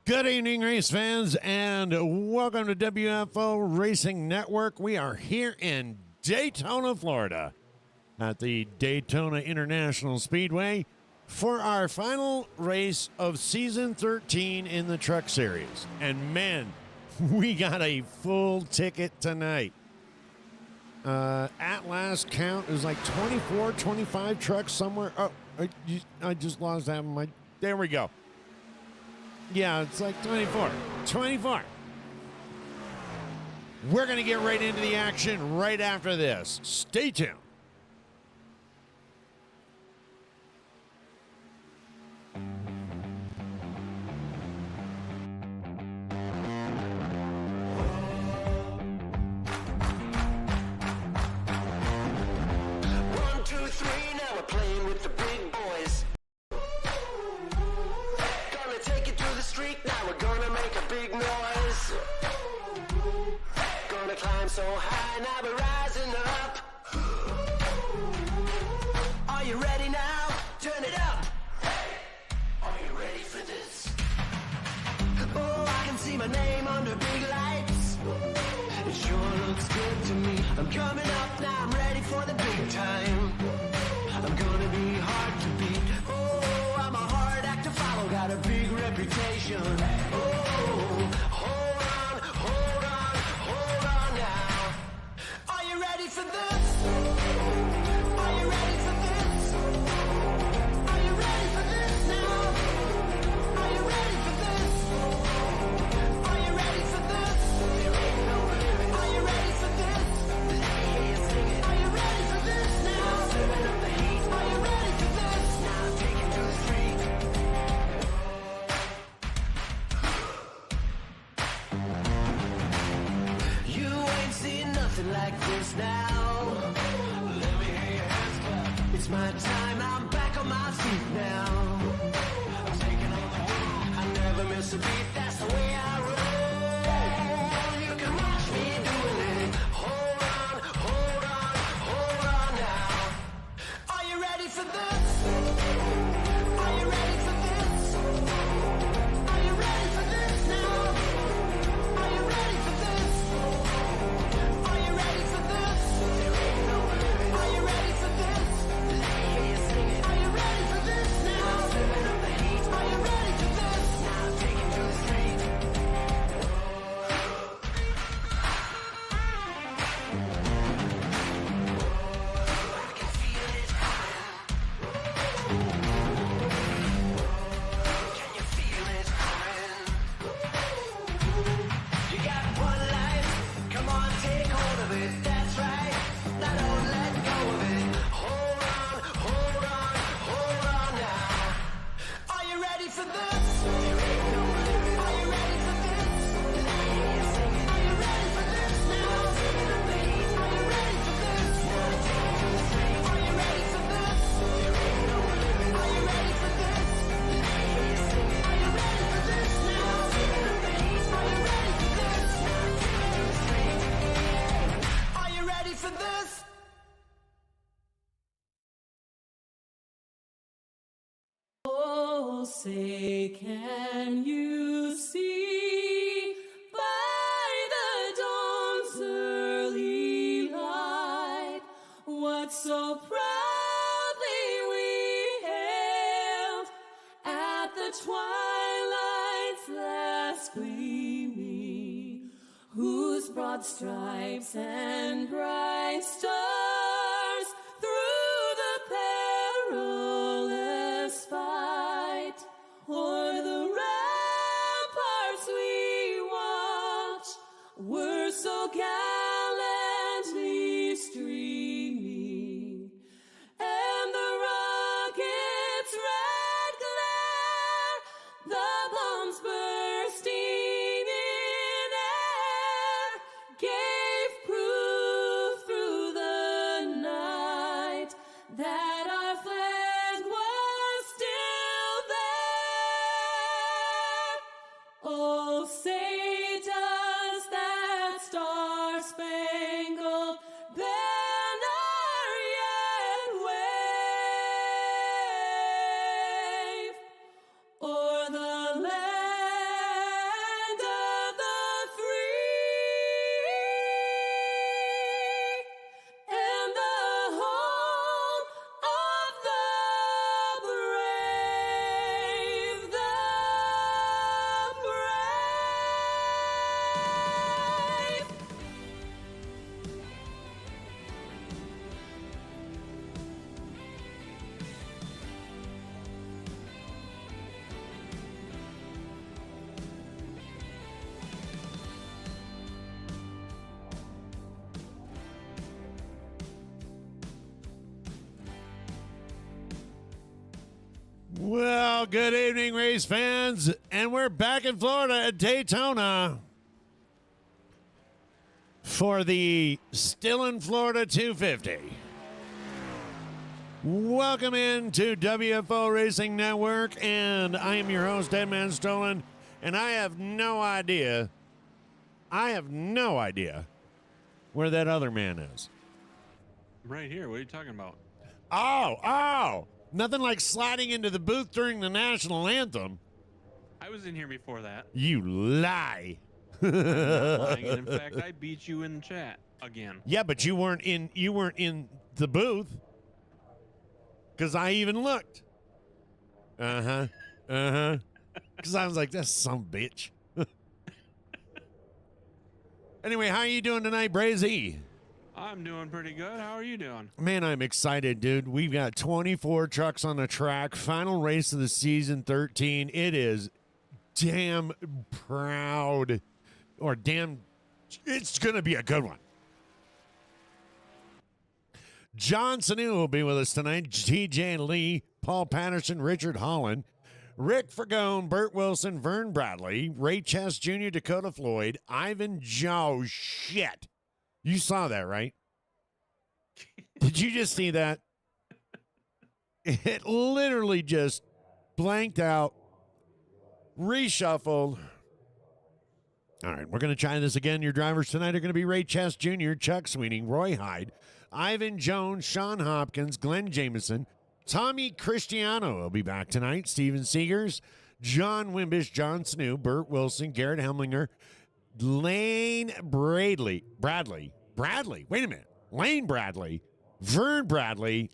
Good evening, race fans, and welcome to WFO Racing Network. We are here in Daytona, Florida, at the Daytona International Speedway for our final race of Season 13 in the Truck Series. And man, we got a full ticket tonight. At last count, it was like 24, 25 trucks somewhere. Oh, I just lost half of my... There we go. Yeah, it's like 24. 24. We're going to get right into the action right after this. Stay tuned. One, two, three, now we're playing with the big boys. Gonna take it to the street, now we're gonna make a big noise. Gonna climb so high, now we're rising up. Are you ready now? Turn it up. Are you ready for this? Oh, I can see my name under big lights. It sure looks good to me. I'm coming up now, I'm ready for the big time. I'm gonna be hard to beat. Oh, I'm a hard act to follow, got a big reputation. Oh, hold on, hold on, hold on now. Are you ready for this? Are you ready for this? Are you ready for this now? Are you ready for this? Are you ready for this? There ain't no limit. Are you ready for this? Are you ready for this now? Serving up the heat. Are you ready for this? Now take it to the street. You ain't seen nothing like this now. Let me hear your hands clap. It's my time, I'm back on my feet now. I'm taking on the world. I never miss a beat, that's the way I roll. You can watch me doing it. Hold on, hold on, hold on now. Are you ready for this? Are you ready for this? Are you ready for this now? Are you ready for this? Are you ready for this? There ain't no limit. Are you ready for this? Let me hear you sing it. Are you ready for this now? Serving up the heat. Are you ready for this? Now take it to the street. I can feel it coming. Can you feel it coming? You got one life, come on, take hold of it, that's right. Now don't let go of it. Hold on, hold on, hold on now. Are you ready for this? There ain't no limit. Are you ready for this? Let me hear you sing it. Are you ready for this now? Serving up the heat. Are you ready for this? Now take it to the street. Are you ready for this? There ain't no limit. Are you ready for this? Let me hear you sing it. Are you ready for this now? Serving up the heat. Are you ready for this? Now take it to the street. Are you ready for this? Oh, say, can you see by the dawn's early light what so proudly we hailed at the twilight's last gleaming, whose broad stripes and bright stars through the perilous fight o'er the ramparts we watched were so gallantly streaming, and the rocket's red glare, the bombs bursting in air, gave proof through the night that our flag was still there. Oh, say does that star-spangled banner yet wave o'er the land Well, good evening, race fans, and we're back in Florida at Daytona for the Still in Florida 250. Welcome into WFO Racing Network, and I am your host, Deadman Stolen, and I have no idea where that other man is. Right here. What are you talking about? Oh, nothing like sliding into the booth during the national anthem. I was in here before that. You lie. I'm not lying, and in fact, I beat you in the chat again. Yeah, but you weren't in the booth. Because I even looked. Because I was like, that's some bitch. Anyway, how are you doing tonight, Brazy? I'm doing pretty good. How are you doing? Man, I'm excited, dude. We've got 24 trucks on the track. Final race of the season, 13. It is damn proud. Or damn, it's going to be a good one. John Sanu will be with us tonight. TJ Lee, Paul Patterson, Richard Holland, Rick Fergone, Burt Wilson, Vern Bradley, Ray Chess Jr., Dakota Floyd, Ivan Joe. Shit. You saw that, right? Did you just see that? It literally just blanked out, reshuffled. All right, we're going to try this again. Your drivers tonight are going to be Ray Chess Jr., Chuck Sweeting, Roy Hyde, Ivan Jones, Sean Hopkins, Glenn Jameson, Tommy Cristiano will be back tonight, Steven Seegers, John Wimbish, John Snu, Burt Wilson, Garrett Hemlinger, Lane Bradley, wait a minute, Lane Bradley, Vern Bradley,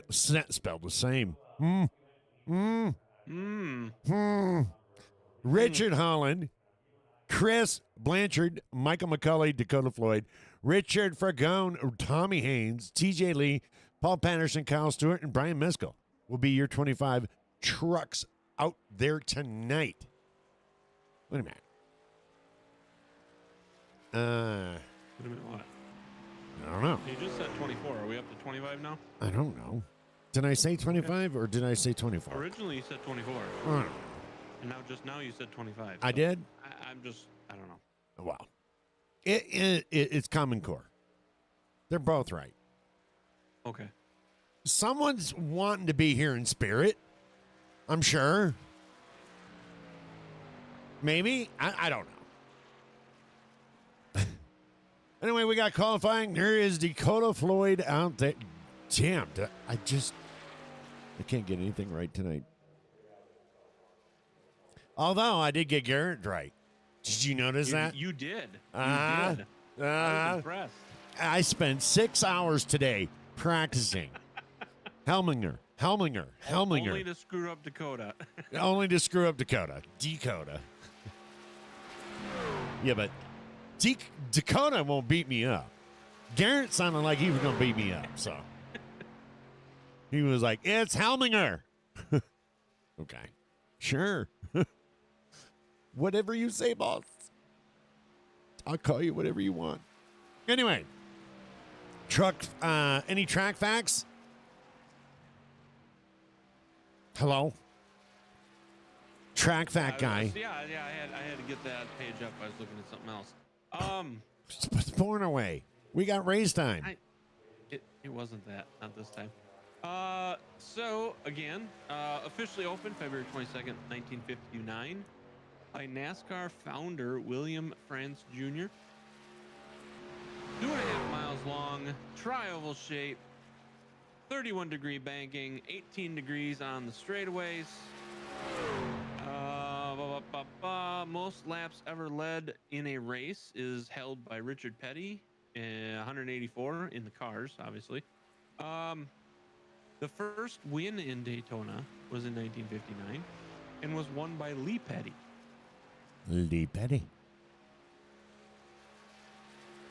spelled the same. Richard Holland, Chris Blanchard, Michael McCulley, Dakota Floyd, Richard Fergone, Tommy Haynes, TJ Lee, Paul Patterson, Kyle Stewart, and Brian Miskell will be your 25 trucks out there tonight. Wait a minute. Wait a minute, what? I don't know. You just said 24. Are we up to 25 now? I don't know. Did I say 25 or did I say 24? Originally, you said 24. I don't know. And now you said 25. I did? I don't know. Wow. It's Common Core. They're both right. Okay. Someone's wanting to be here in spirit. I'm sure. Maybe. I don't know. Anyway, we got qualifying. There is Dakota Floyd out there. Damn. I can't get anything right tonight. Although I did get Garrett right. Did you notice that? You did. You did. I was impressed. I spent 6 hours today practicing. Helminger. Only to screw up Dakota. Only to screw up Dakota. Dakota. Yeah, but Dakota won't beat me up. Garrett sounded like he was going to beat me up, so. He was like, it's Helminger. Okay. Sure. Whatever you say, boss. I'll call you whatever you want. Anyway. Any track facts? Hello? Track fact guy. I had to get that page up. I was looking at something else. It's born away. We got race time. It wasn't that. Not this time. So, again, officially opened February 22nd, 1959 by NASCAR founder William France Jr. 2.5 miles long, tri-oval shape, 31-degree banking, 18 degrees on the straightaways. Most laps ever led in a race is held by Richard Petty, 184 in the cars, obviously. The first win in Daytona was in 1959 and was won by Lee Petty. Lee Petty.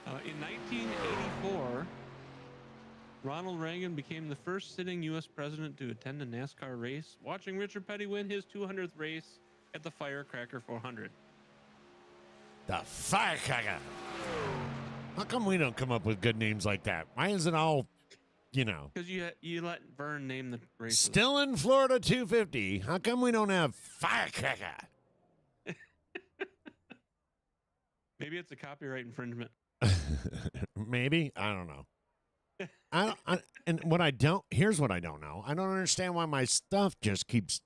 In 1984, Ronald Reagan became the first sitting U.S. president to attend a NASCAR race, watching Richard Petty win his 200th race at the Firecracker 400. The Firecracker. How come we don't come up with good names like that? Why is it all you know. Because you let Vern name the races. Still in Florida 250. How come we don't have Firecracker? Maybe it's a copyright infringement. Maybe. I don't know. And here's what I don't know. I don't understand why my stuff just keeps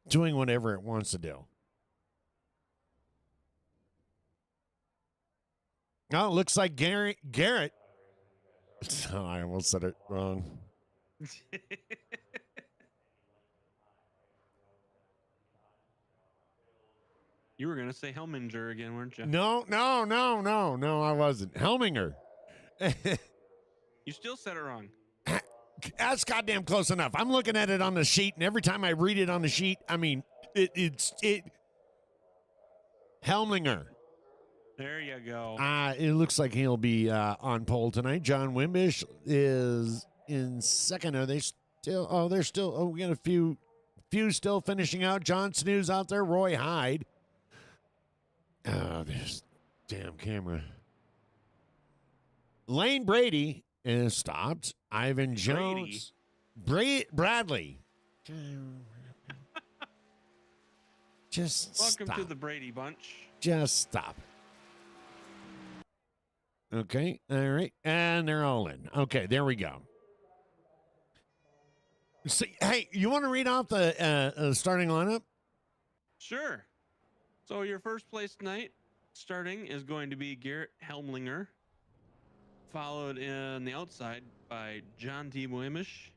doing whatever it wants to do. Oh, it looks like Garrett. Oh, I almost said it wrong. You were going to say Helminger again, weren't you? No, I wasn't. Helminger. You still said it wrong. That's goddamn close enough. I'm looking at it on the sheet, and every time I read it on the sheet, I mean, it's Helminger. There you go. It looks like he'll be on pole tonight. John Wimbish is in second. Are they still? Oh, they're still. Oh, we got a few still finishing out. John Snoo's out there. Roy Hyde. Oh, this damn camera. Lane Brady is stopped. Ivan Jones. Bradley. Just Welcome stop. to the Brady Bunch. Just stop. Okay. All right. And they're all in. Okay. There we go. See, hey, you want to read off the starting lineup? Sure. So your first place tonight starting is going to be Garrett Helmlinger, followed in the outside by John T. Wimish.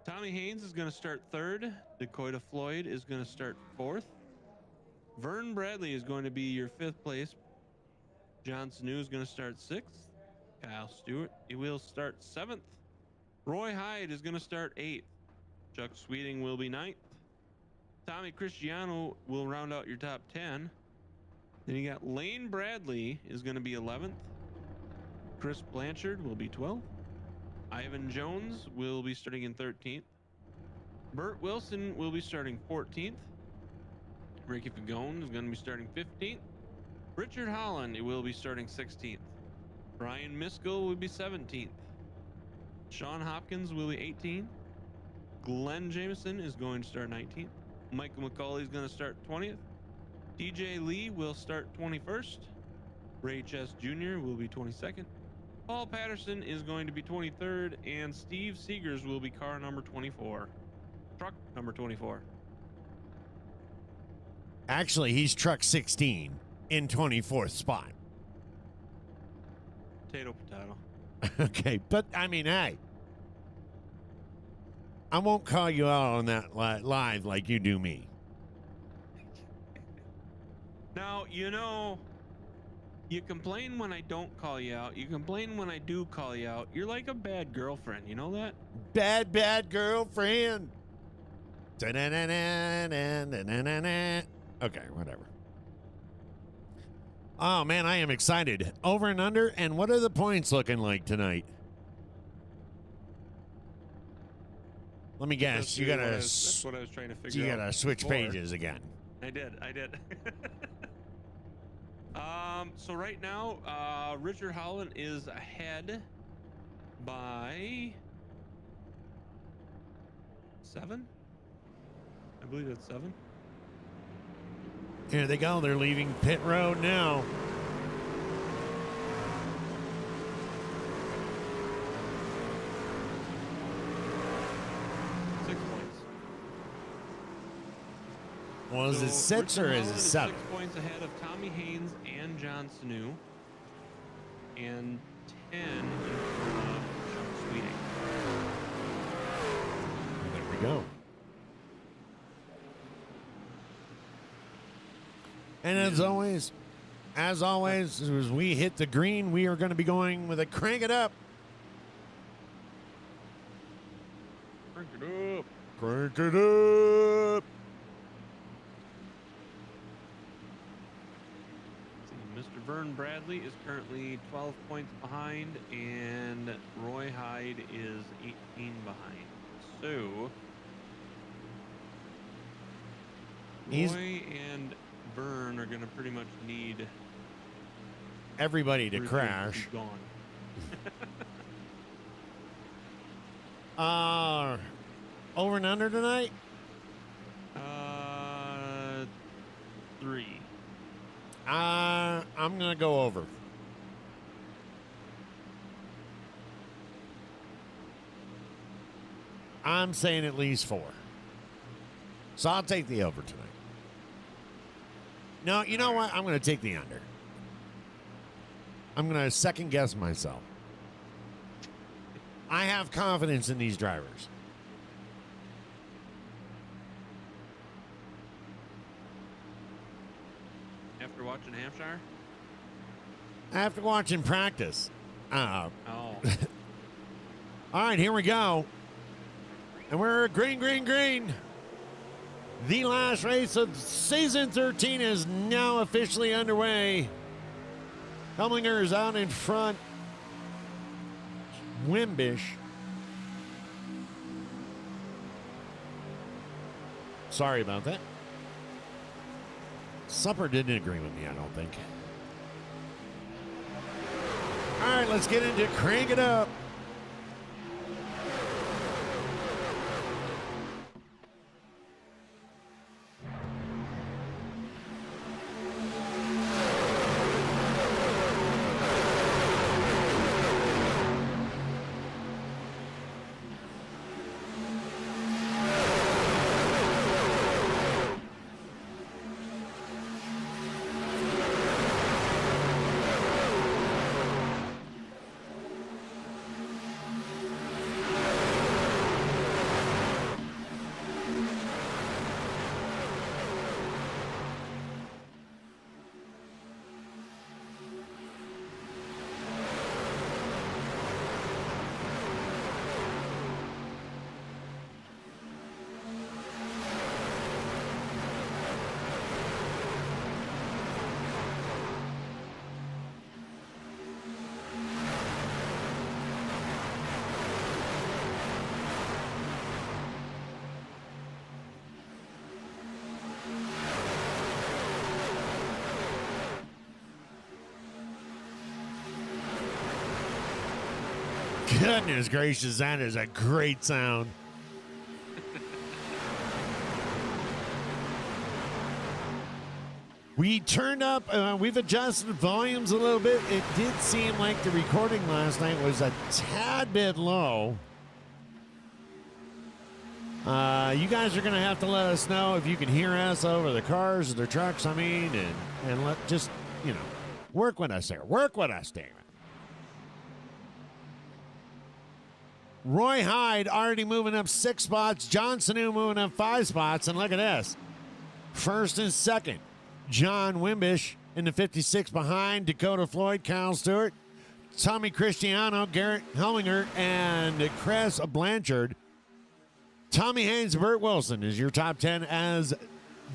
Tommy Haynes is going to start third. Dakota Floyd is going to start fourth. Vern Bradley is going to be your fifth place. John Sanu is going to start sixth. Kyle Stewart, he will start seventh. Roy Hyde is going to start eighth. Chuck Sweeting will be ninth. Tommy Cristiano will round out your top 10. Then you got Lane Bradley is going to be 11th. Chris Blanchard will be 12th. Ivan Jones will be starting in 13th. Burt Wilson will be starting 14th. Ricky Fagone is going to be starting 15th. Richard Holland will be starting 16th. Brian Miskell will be 17th. Sean Hopkins will be 18th. Glenn Jameson is going to start 19th. Michael McCauley is going to start 20th. TJ Lee will start 21st. Ray Chess Jr. will be 22nd. Paul Patterson is going to be 23rd. And Steve Seegers will be car number 24. Truck number 24. Actually, he's truck 16 in 24th spot. Potato, potato. Okay, but I mean, hey, I won't call you out on that live like you do me. Now, you complain when I don't call you out. You complain when I do call you out. You're like a bad girlfriend. You know that? Bad girlfriend. Da-na-na-na-na-na-na-na. Okay, whatever. Oh, man, I am excited. Over and under, and what are the points looking like tonight? Let me guess. That's what I was trying to figure out. You gotta switch before. pages again. I did. So right now, Richard Holland is ahead by 7. I believe it's 7. Here they go. They're leaving pit road now. Well, is it 6 or is it 7? 6 points ahead of Tommy Haynes and John Sanu, and 10 in front of Chuck Sweeting. There we go. And as always, as we hit the green, we are going to be going with a crank it up. Crank it up. Crank it up. Mr. Vern Bradley is currently 12 points behind, and Roy Hyde is 18 behind. So, Roy and Vern are going to pretty much need everybody to Bridget crash. be gone. Over and under tonight? 3. I'm going to go over. I'm saying at least 4. So I'll take the over tonight. No, you know what? I'm going to take the under. I'm going to second guess myself. I have confidence in these drivers. After watching Hampshire? After watching practice. Oh. All right, here we go. And we're green, green, green. The last race of season 13 is now officially underway. Helminger is out in front. Wimbish. Sorry about that. Supper didn't agree with me, I don't think. All right, let's get into Crank It Up. Goodness gracious, that is a great sound. We turned up, we've adjusted volumes a little bit. It did seem like the recording last night was a tad bit low. You guys are going to have to let us know if you can hear us over the cars or the trucks, I mean, and let just, you know, work with us there. Work with us, damn it. Roy Hyde already moving up 6 spots. John Sanu moving up 5 spots. And look at this. First and second. John Wimbish in the 56 behind. Dakota Floyd, Kyle Stewart, Tommy Cristiano, Garrett Helminger, and Chris Blanchard. Tommy Haynes, Burt Wilson is your top 10 as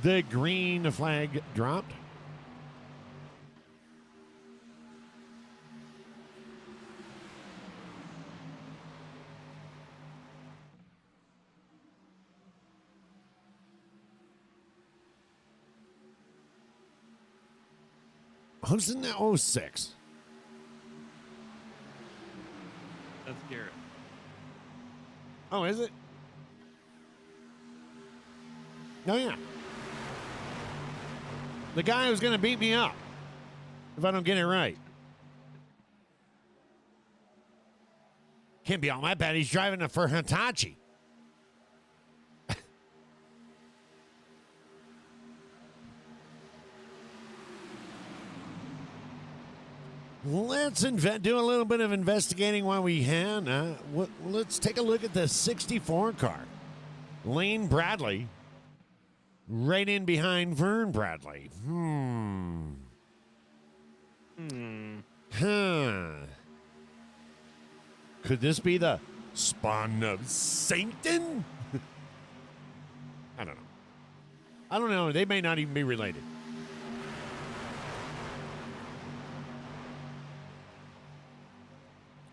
the green flag dropped. Who's in the 06? That's Garrett. Oh, is it? Oh, yeah. The guy who's going to beat me up if I don't get it right. Can't be all my bad. He's driving for Hitachi. Let's do a little bit of investigating while we can. Let's take a look at the 64 car. Lane Bradley, right in behind Vern Bradley. Could this be the spawn of Satan? I don't know. I don't know. They may not even be related.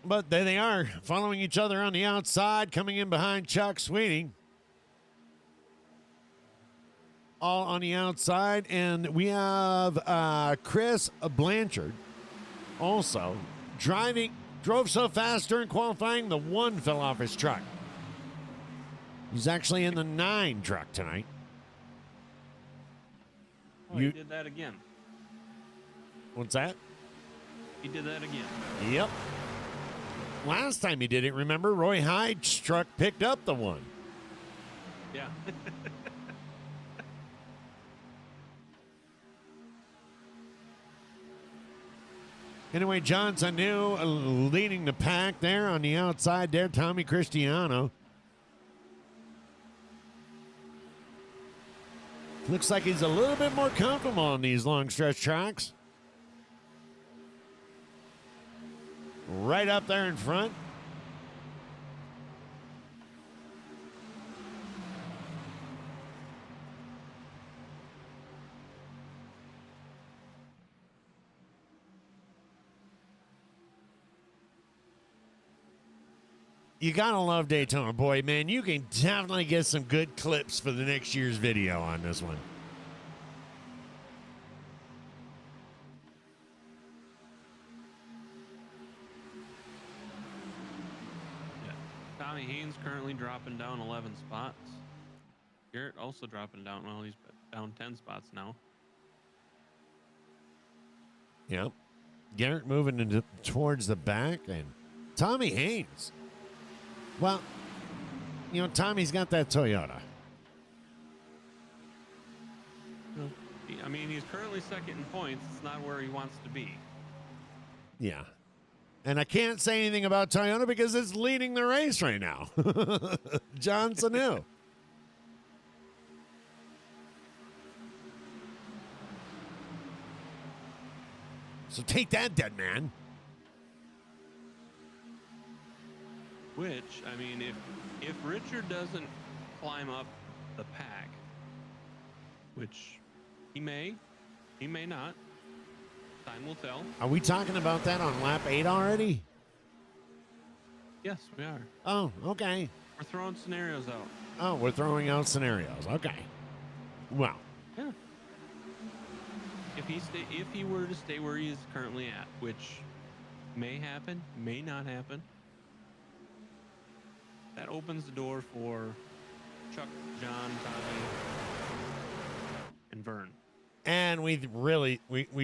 But there they are, following each other on the outside, coming in behind Chuck Sweeney. All on the outside. And we have Chris Blanchard also drove so fast during qualifying, the one fell off his truck. He's actually in the 9 truck tonight. Oh, he did that again. What's that? He did that again. Yep. Last time he did it, remember, Roy Hyde's truck picked up the 1. Yeah. Anyway, Johnson new leading the pack there on the outside there, Tommy Cristiano. Looks like he's a little bit more comfortable on these long stretch tracks. Right up there in front. You gotta love Daytona, boy, man. You can definitely get some good clips for the next year's video on this one. Yeah. Tommy Haynes currently dropping down 11 spots. Garrett also dropping down. Well, he's down 10 spots now. Yep. Garrett moving towards the back, and Tommy Haynes. Well, you know, Tommy's got that Toyota. I mean, he's currently second in points. It's not where he wants to be. Yeah. And I can't say anything about Toyota because it's leading the race right now. John Sanu. So take that, dead man. Which, I mean, if Richard doesn't climb up the pack, which he may not, time will tell. Are we talking about that on lap 8 already? Yes, we are. Oh, okay. We're throwing scenarios out. Oh, we're throwing out scenarios. Okay. Well. Yeah. If he were to stay where he is currently at, which may happen, may not happen, that opens the door for Chuck, John, Tommy, and Vern. And we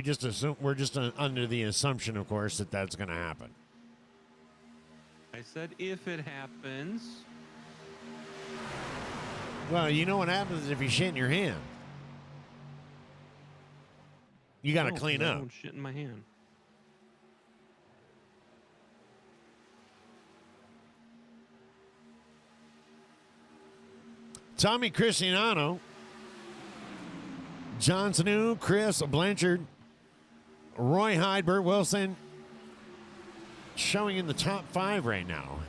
just assume we're just under the assumption, of course, that that's going to happen. I said if it happens. Well, you know what happens if you shit in your hand. You got to clean I up. don't shit in my hand. Tommy Cristiano, John Sanu, Chris Blanchard, Roy Hyde, Burt Wilson, showing in the top 5 right now.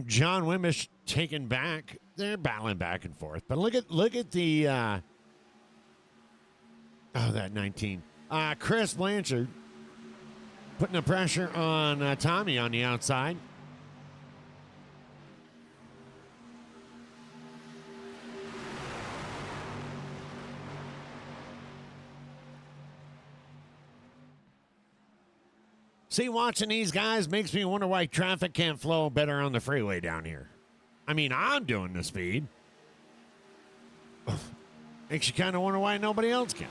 John Wimbish taken back. They're battling back and forth. But look at the that 19. Chris Blanchard putting the pressure on Tommy on the outside. See, watching these guys makes me wonder why traffic can't flow better on the freeway down here. I mean, I'm doing the speed. Makes you kind of wonder why nobody else can.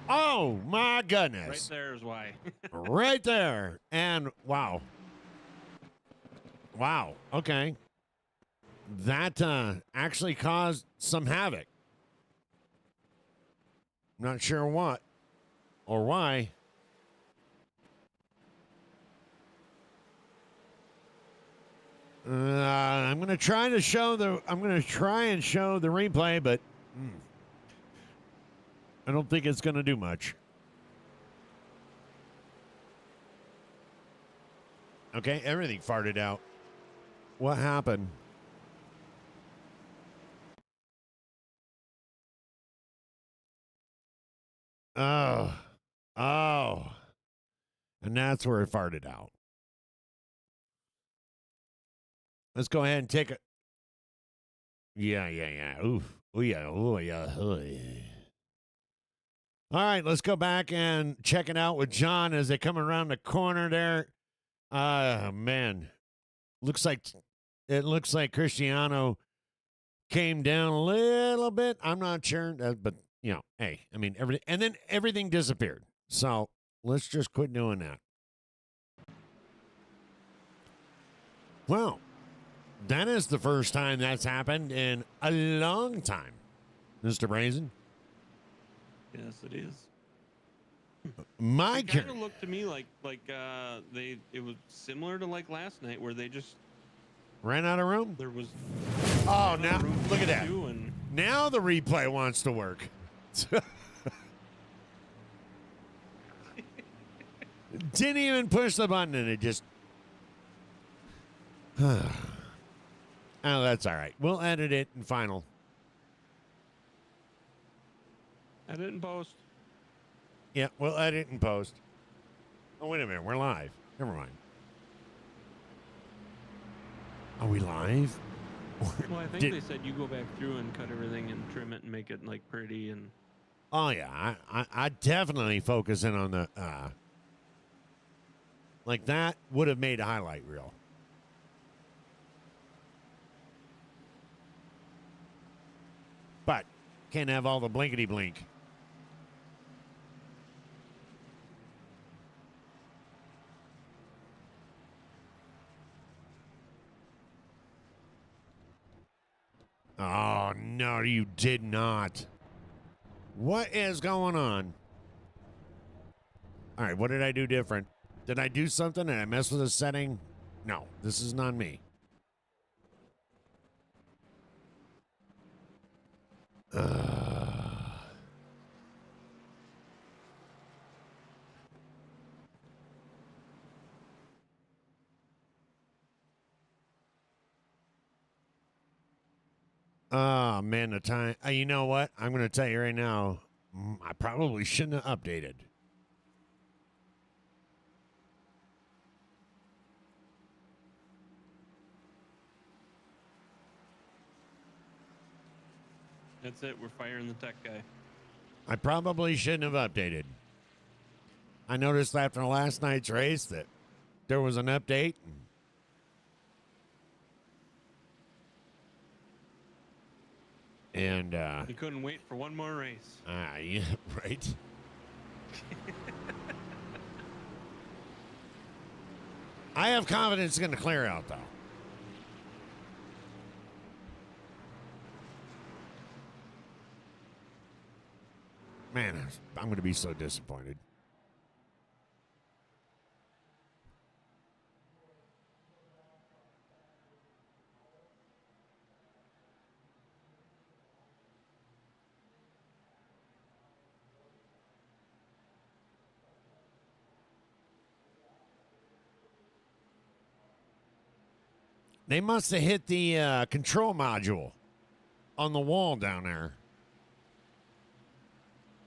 Oh, my goodness. Right there is why. Right there. And wow. Wow. Okay. That actually caused some havoc. Not sure what or why. I'm going to try and show the replay, but I don't think it's going to do much. Okay, everything farted out. What happened? Oh. And that's where it farted out. Let's go ahead and take it. Yeah. Oof. Oh, yeah. Oh, yeah. Oh, yeah. All right, let's go back and check it out with John as they come around the corner there. Man. Looks like it looks like Cristiano came down a little bit. I'm not sure, but hey, I mean everything, and then everything disappeared. So let's just quit doing that. Well, that is the first time that's happened in a long time, Mr. Brazen. Yes, it is. My It kind of looked to me like it was similar to like last night where they just ran out of room. there was Oh, ran out now of room look at to that. do, and Now the replay wants to work. Didn't even push the button and it just. Oh, that's all right. We'll edit it in final. edit and post. Yeah, we'll edit and post. Oh, wait a minute. We're live. Never mind. Are we live? Well, I think they said you go back through and cut everything and trim it and make it like pretty and. Oh, yeah. I definitely focus in on the. Like that would have made a highlight reel. But can't have all the blinkety blink. Oh, no, you did not. What is going on? All right, what did I do different? Did I do something? Did I mess with a setting? No, this is not me. Oh, man, the time. You know what? I'm going to tell you right now, I probably shouldn't have updated. That's it. We're firing the tech guy. I probably shouldn't have updated. I noticed after last night's race that there was an update. And, You couldn't wait for one more race. yeah, right. I have confidence it's going to clear out, though. Man, I'm going to be so disappointed. They must have hit the control module on the wall down there.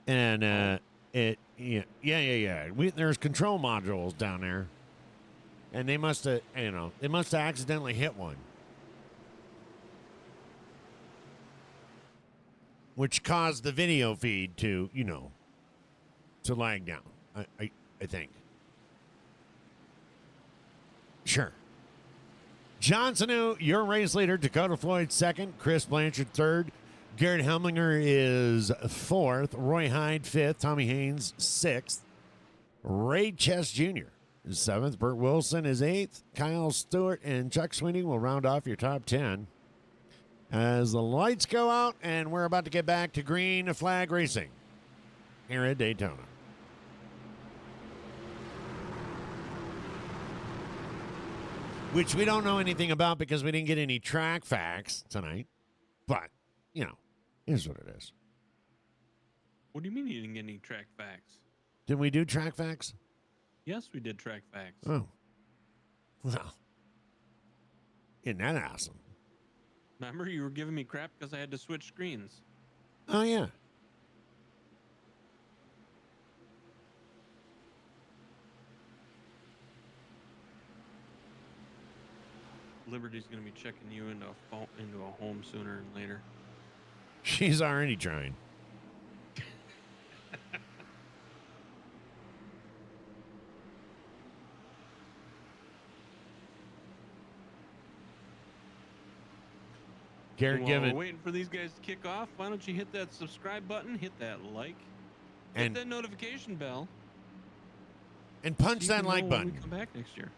And yeah. There's control modules down there. And they must have, they must have accidentally hit one. Which caused the video feed to, to lag down. I think. Sure. Johnson, your race leader. Dakota Floyd second. Chris Blanchard third. Garrett Helminger is fourth. Roy Hyde fifth. Tommy Haynes sixth. Ray Chess Jr. is seventh. Burt Wilson is eighth. Kyle Stewart and Chuck Sweeney will round off your top 10. As the lights go out, and we're about to get back to green flag racing here at Daytona. Which we don't know anything about because we didn't get any track facts tonight. But, here's what it is. What do you mean you didn't get any track facts? Did we do track facts? Yes, we did track facts. Oh. Well. Isn't that awesome? Remember, you were giving me crap because I had to switch screens. Oh, yeah. Liberty's going to be checking you into a home sooner than later. She's already trying. Garrett While giving we're waiting for these guys to kick off, why don't you hit that subscribe button, hit that like, hit and that notification bell, punch so you that can know like when button. we come back next year.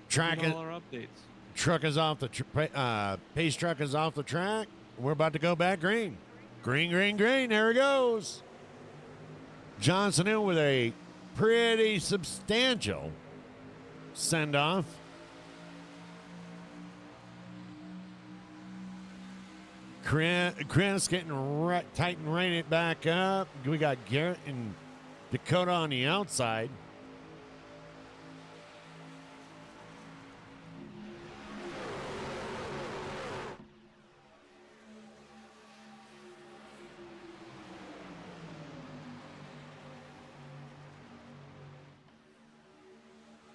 Track Give it. all our updates. Truck is off the pace truck is off the track. We're about to go back green. Green, green, green. There it goes. Johnson Hill with a pretty substantial send off. Chris getting tight and rein it back up. We got Garrett and Dakota on the outside.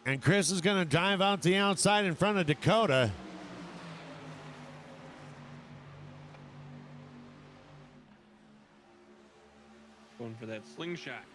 And Chris is going to dive out the outside in front of Dakota. Going for that slingshot.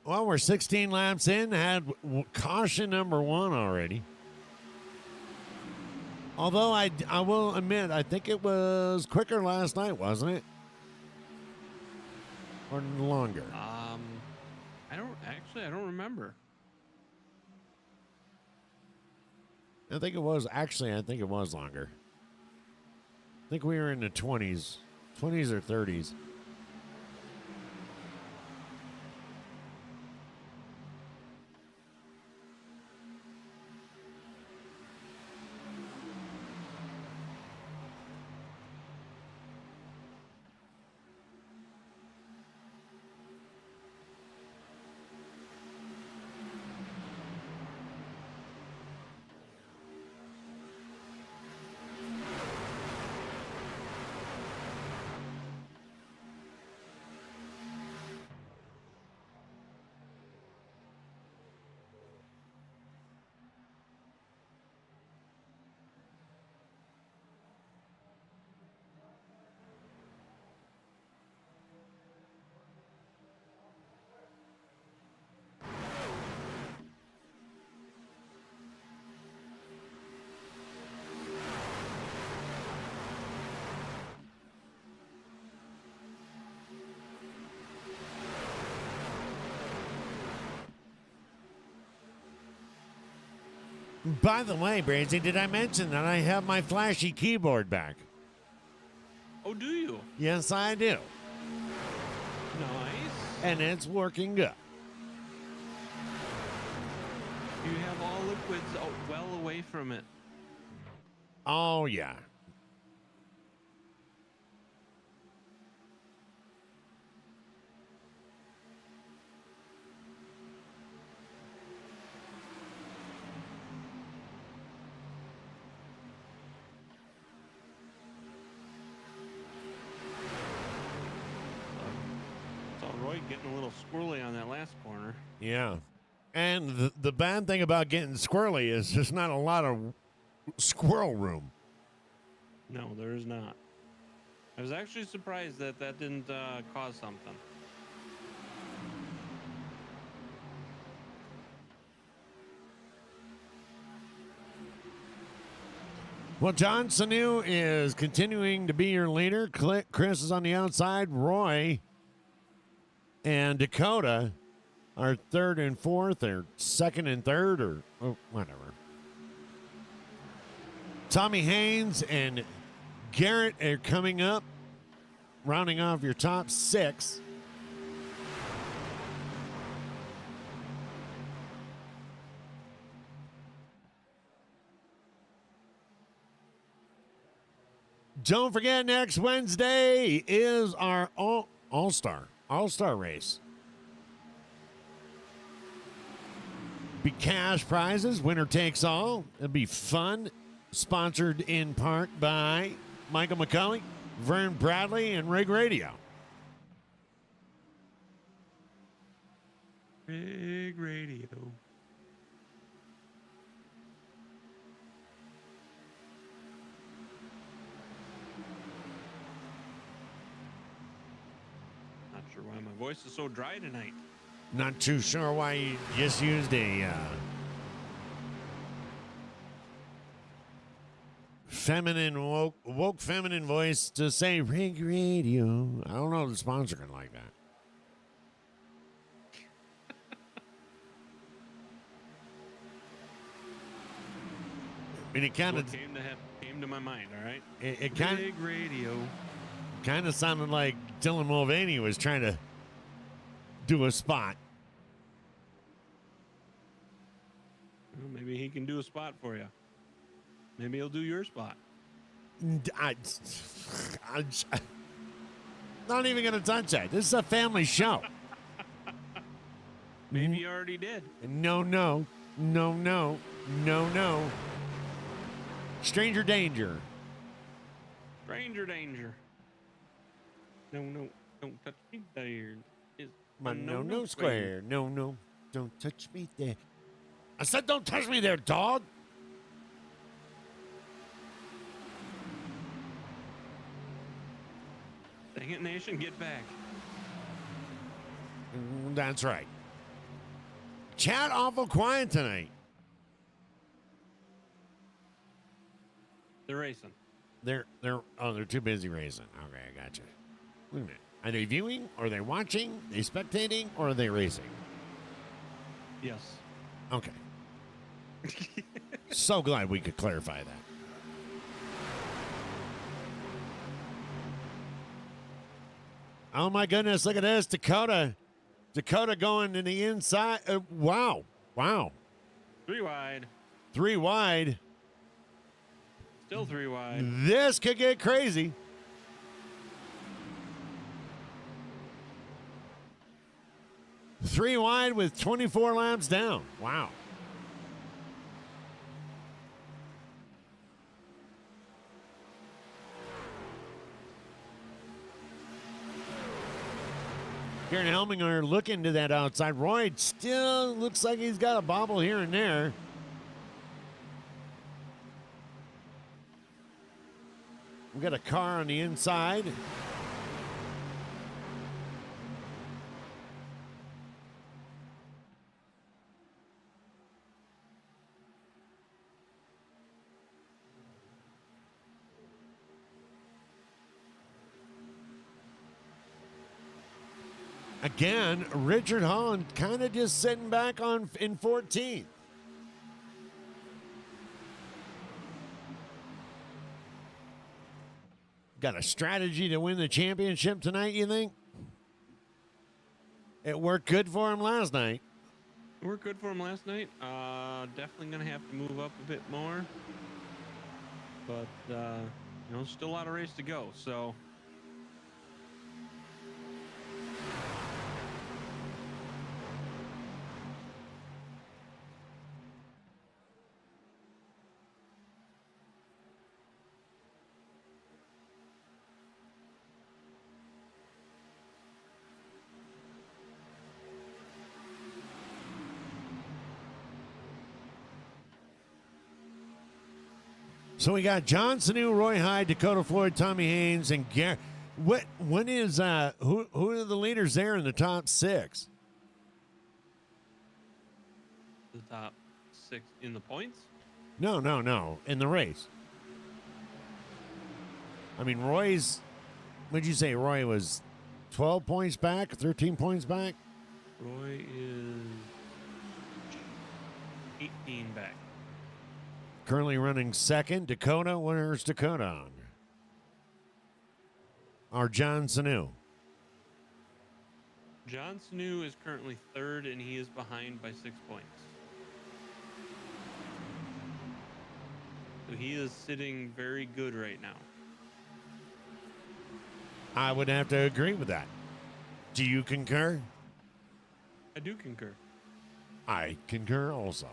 Well, we're 16 laps in, had caution number 1 already. Although I will admit, I think it was quicker last night, wasn't it? Or longer? I don't remember. I think it was longer. I think we were in the 20s or 30s. By the way, Brazy, did I mention that I have my flashy keyboard back? Oh, do you? Yes, I do. Nice. And it's working good. You have all liquids well away from it. Oh, yeah. Saw Roy getting a little squirrely on that last corner. Yeah. And the bad thing about getting squirrely is there's not a lot of squirrel room. No, there is not. I was actually surprised that didn't cause something. Well, John Sanu is continuing to be your leader. Chris is on the outside. Roy and Dakota are third and fourth, or second and third, or whatever. Tommy Haynes and Garrett are coming up rounding off your top 6. Don't forget, next Wednesday is our All-Star race. Be cash prizes, winner takes all. It'll be fun. Sponsored in part by Michael McCulley, Vern Bradley, and Rig Radio. Big radio. Not sure why my voice is so dry tonight. Not too sure why you just used a feminine, woke feminine voice to say Rig Radio. I don't know if the sponsor can like that. I mean, it kind of came to my mind. All right. it kind Big radio. of sounded like Dylan Mulvaney was trying to do a spot. Well, maybe he can do a spot for you. Maybe he'll do your spot. I'm not even going to touch that. This is a family show. Maybe you already did. No. Stranger danger. Stranger danger. No, don't touch me there. Is My no square. No, don't touch me there. I said don't touch me there, dog. Dang it, Nation, get back. That's right. Chat awful quiet tonight. They're racing. They're too busy racing. Okay, I got you. Wait a minute. Are they viewing? Are they watching? Are they spectating? Or are they racing? Yes. Okay. So glad we could clarify that. Oh my goodness, look at this. Dakota going to the inside. Wow. 3 wide. 3 wide. Still 3 wide. This could get crazy. Three wide with 24 laps down. Wow. Karen Helminger looking to that outside. Roy still looks like he's got a bobble here and there. We got a car on the inside. Again, Richard Holland kind of just sitting back in 14th. Got a strategy to win the championship tonight, you think? It worked good for him last night. It worked good for him last night. Definitely going to have to move up a bit more. But, still a lot of race to go, so... So we got John Sanu, Roy Hyde, Dakota Floyd, Tommy Haynes, and Garrett. When is who are the leaders there in the top 6? The top 6 in the points? No. In the race. I mean, Roy's. What'd you say? Roy was 12 points back, 13 points back. Roy is 18 back. Currently running second. Dakota, where's Dakota or John Sanu? John Sanu is currently third, and he is behind by 6 points. So he is sitting very good right now. I would have to agree with that. Do you concur? I do concur. I concur also.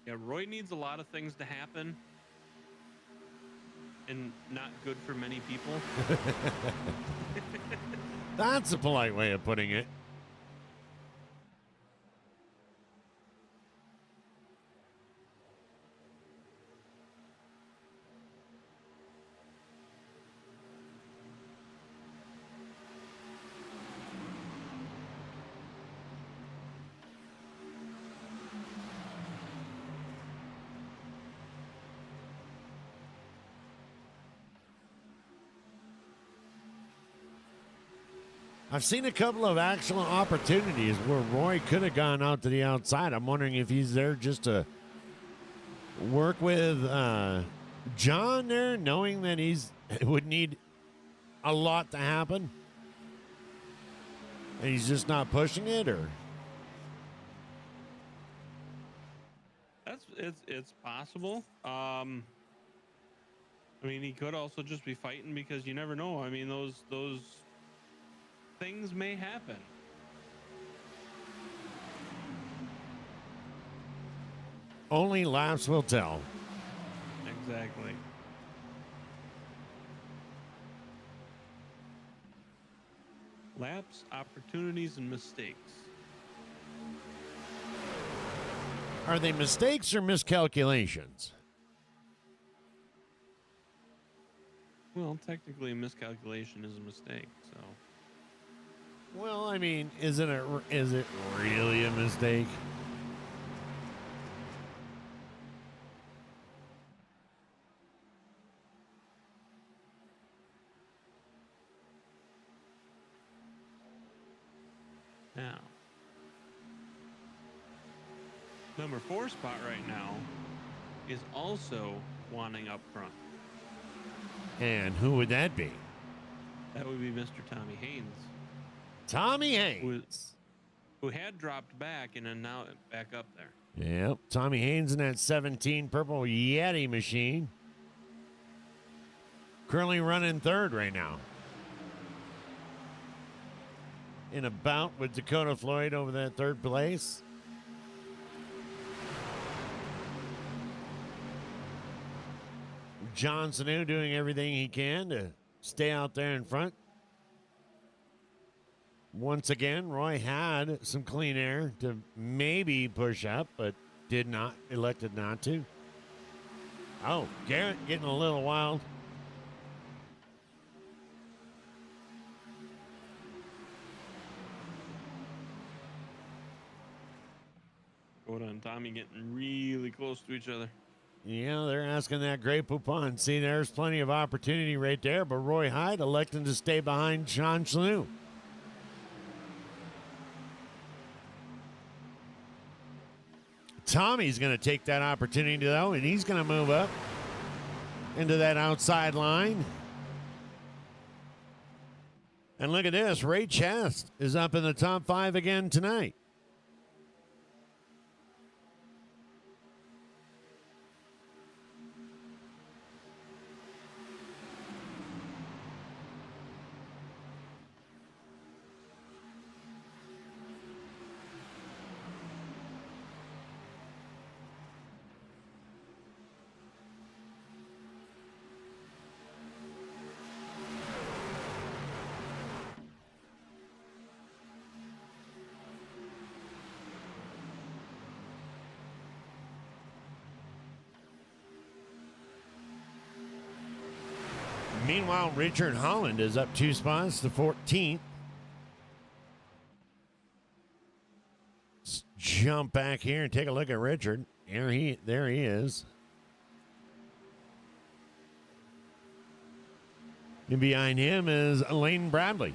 Yeah, Roy needs a lot of things to happen, and not good for many people. That's a polite way of putting it. I've seen a couple of actual opportunities where Roy could have gone out to the outside. I'm wondering if he's there just to work with John there, knowing that would need a lot to happen, and he's just not pushing it, or It's possible. I mean, he could also just be fighting because you never know. I mean, those things may happen. only laps will tell. Exactly. Laps, opportunities, and mistakes. Are they mistakes or miscalculations? Well, technically, a miscalculation is a mistake. So Well, I mean, is it really a mistake? now, number 4 spot right now is also wanting up front. And who would that be? That would be Mr. Tommy Haynes, Tommy Haynes. who had dropped back and then now back up there. Yep, Tommy Haynes in that 17 purple Yeti machine. Currently running third right now. In a bout with Dakota Floyd over that third place. John Sanu doing everything he can to stay out there in front. Once again, Roy had some clean air to maybe push up, but elected not to. Oh, Garrett getting a little wild. Dakota and Tommy getting really close to each other. Yeah, they're asking that great Poupon. See, there's plenty of opportunity right there, but Roy Hyde electing to stay behind John Sanu. Tommy's going to take that opportunity, though, and he's going to move up into that outside line. And look at this. Ray Chest is up in the top 5 again tonight. Meanwhile, Richard Holland is up 2 spots to 14th. Let's jump back here and take a look at Richard. There he is. And behind him is Lane Bradley.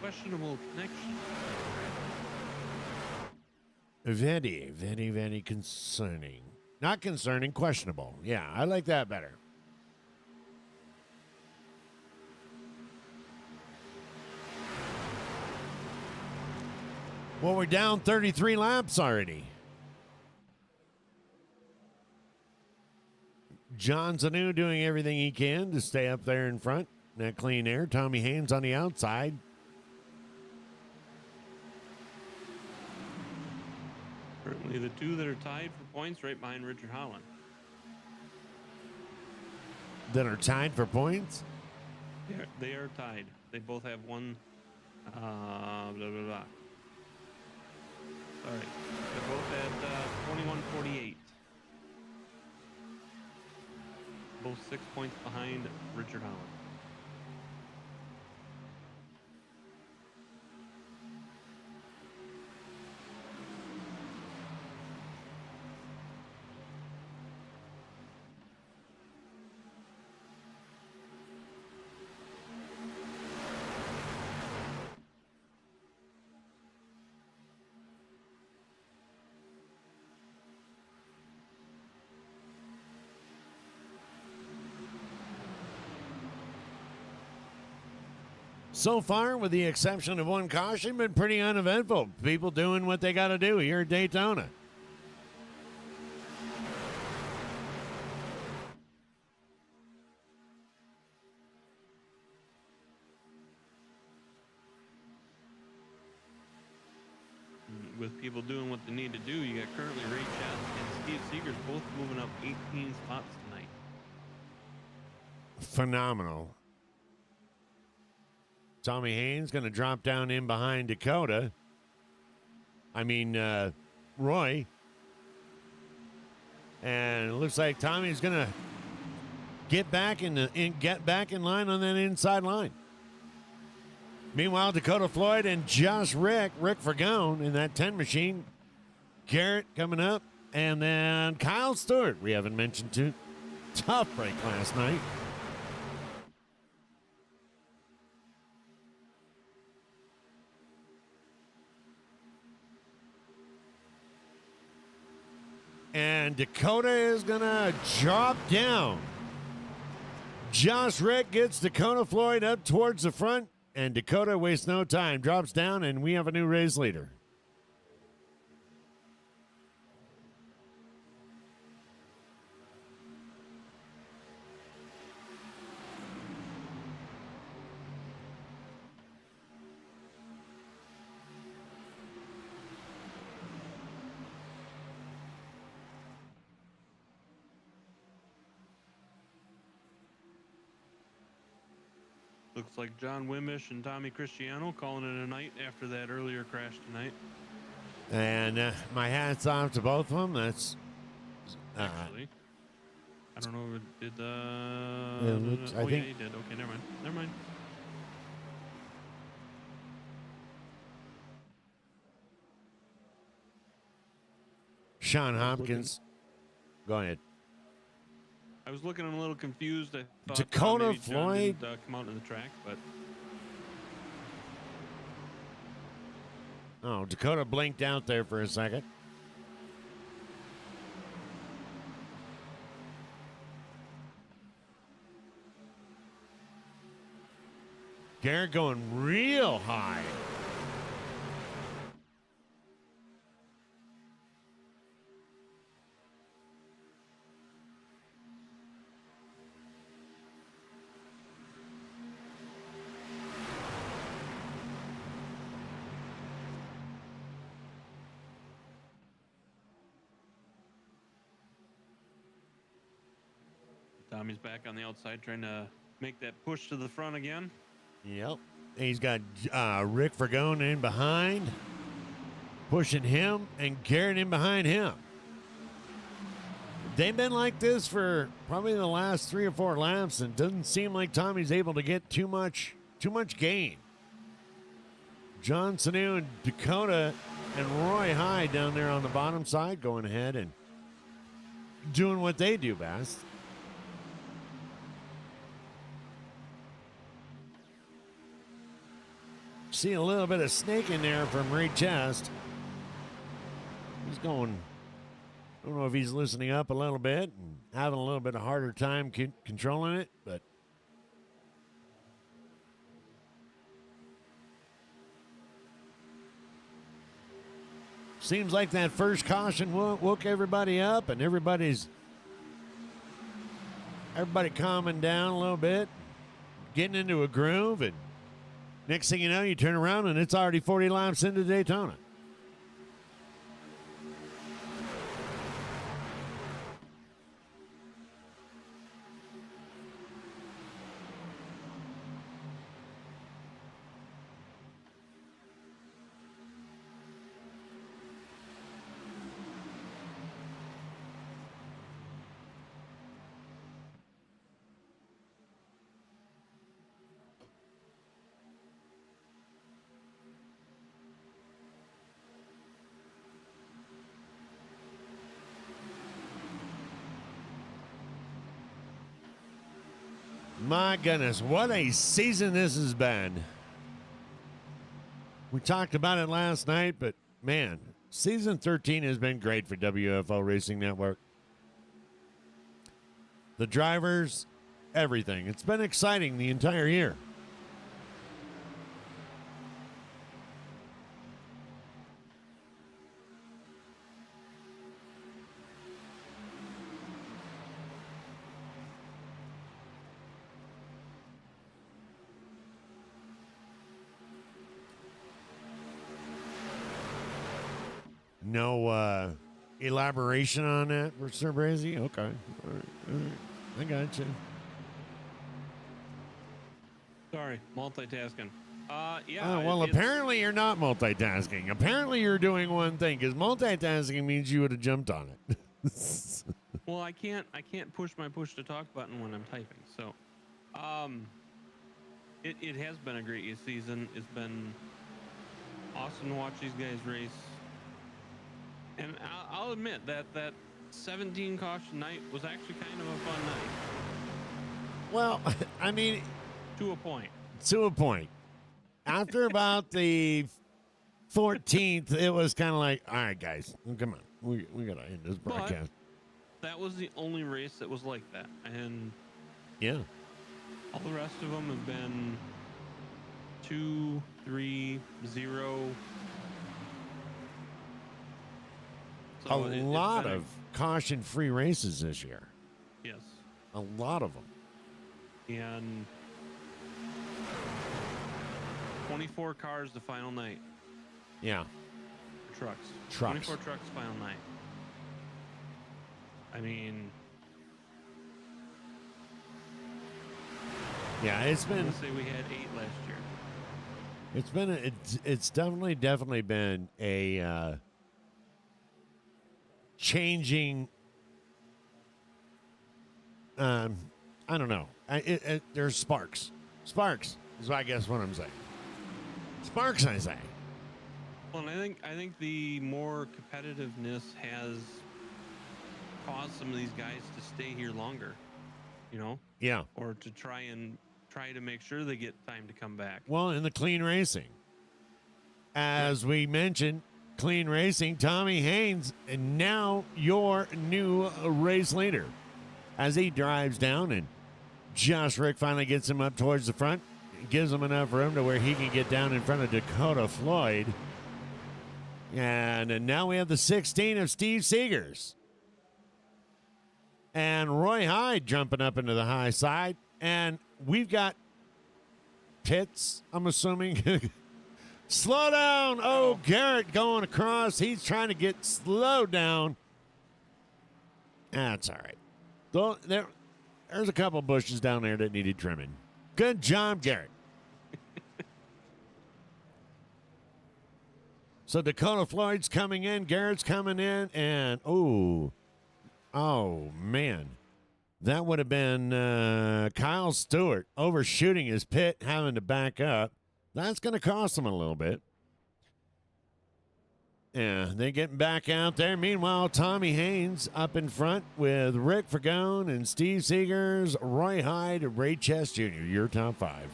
questionable connection. Very, very, very concerning. Not concerning, questionable. Yeah, I like that better. Well, we're down 33 laps already. John Zanu doing everything he can to stay up there in front. That clean air. Tommy Haynes on the outside. Currently, the two that are tied for points right behind Richard Holland. That are tied for points? They are tied. They both have one. Blah, blah, blah. All right. They're both at 21:48. Both 6 points behind Richard Holland. So far, with the exception of one caution, been pretty uneventful. People doing what they got to do here at Daytona. With people doing what they need to do, you got currently Ray Chess and Steve Seegers both moving up 18 spots tonight. Phenomenal. Tommy Haynes going to drop down in behind Dakota. Roy. And it looks like Tommy's going to get back in line on that inside line. Meanwhile, Dakota Floyd and Josh Rick Fergone in that 10 machine. Garrett coming up. And then Kyle Stewart, we haven't mentioned too. Tough break last night. And Dakota is going to drop down. Josh Rick gets Dakota Floyd up towards the front. And Dakota wastes no time, drops down, and we have a new race leader. Looks like John Wimbish and Tommy Cristiano calling it a night after that earlier crash tonight. And my hat's off to both of them. That's Actually, I don't know if it did. I Yeah, think he did. Okay, never mind. Never mind. Sean Hopkins. Go ahead. I was looking a little confused. I thought Dakota maybe John Floyd. didn't, come out in the track, but Oh, Dakota blinked out there for a second. Garrett going real high. Tommy's back on the outside trying to make that push to the front again. Yep. He's got Rick Fergone in behind, pushing him, and Garrett in behind him. They've been like this for probably the last 3 or 4 laps, and it doesn't seem like Tommy's able to get too much gain. John Sanu and Dakota and Roy Hyde down there on the bottom side going ahead and doing what they do best. See a little bit of snake in there from Ray Chest. He's going, I don't know if he's loosening up a little bit and having a little bit of harder time controlling it, but seems like that first caution woke everybody up, and everybody calming down a little bit, getting into a groove, and next thing you know, you turn around and it's already 40 laps into Daytona. My goodness, what a season this has been. We talked about it last night, but man, season 13 has been great for WFO Racing Network. The drivers, everything. It's been exciting the entire year. No elaboration on that for Sir Brazy? Okay. All right. I got you. Sorry, multitasking. Yeah. Oh, well, apparently you're not multitasking. Apparently you're doing one thing, because multitasking means you would have jumped on it. Well, I can't push my push to talk button when I'm typing. So, it has been a great season. It's been awesome to watch these guys race. And I'll admit that 17 caution night was actually kind of a fun night. Well, I mean, to a point. To a point. After about the 14th, it was kind of like, all right, guys, come on. We got to end this broadcast. But that was the only race that was like that. And yeah, all the rest of them have been 2, 3, 0. So a lot of caution-free races this year. Yes. A lot of them. And 24 cars the final night. Yeah. Trucks. 24 trucks final night. I mean, yeah, it's been. Let's say we had 8 last year. It's been. It's definitely been a changing. I don't know. There's sparks. Sparks is, I guess, what I'm saying. Sparks, I say. Well, and I think the more competitiveness has caused some of these guys to stay here longer. You know. Yeah. Or to try to make sure they get time to come back. Well, in the clean racing, as we mentioned, clean racing, Tommy Haynes, and now your new race leader, as he drives down, and Josh Rick finally gets him up towards the front, gives him enough room to where he can get down in front of Dakota Floyd. And now we have the 16 of Steve Seegers. And Roy Hyde jumping up into the high side. And we've got Pitts, I'm assuming. Slow down. Oh, Garrett going across. He's trying to get slowed down. That's all right. Though there's a couple bushes down there that needed trimming. Good job, Garrett. So Dakota Floyd's coming in. Garrett's coming in. And, oh, man. That would have been Kyle Stewart overshooting his pit, having to back up. That's going to cost him a little bit. Yeah, they're getting back out there. Meanwhile, Tommy Haynes up in front with Rick Fragone and Steve Seegers, Roy Hyde, and Ray Chess Jr., your top 5.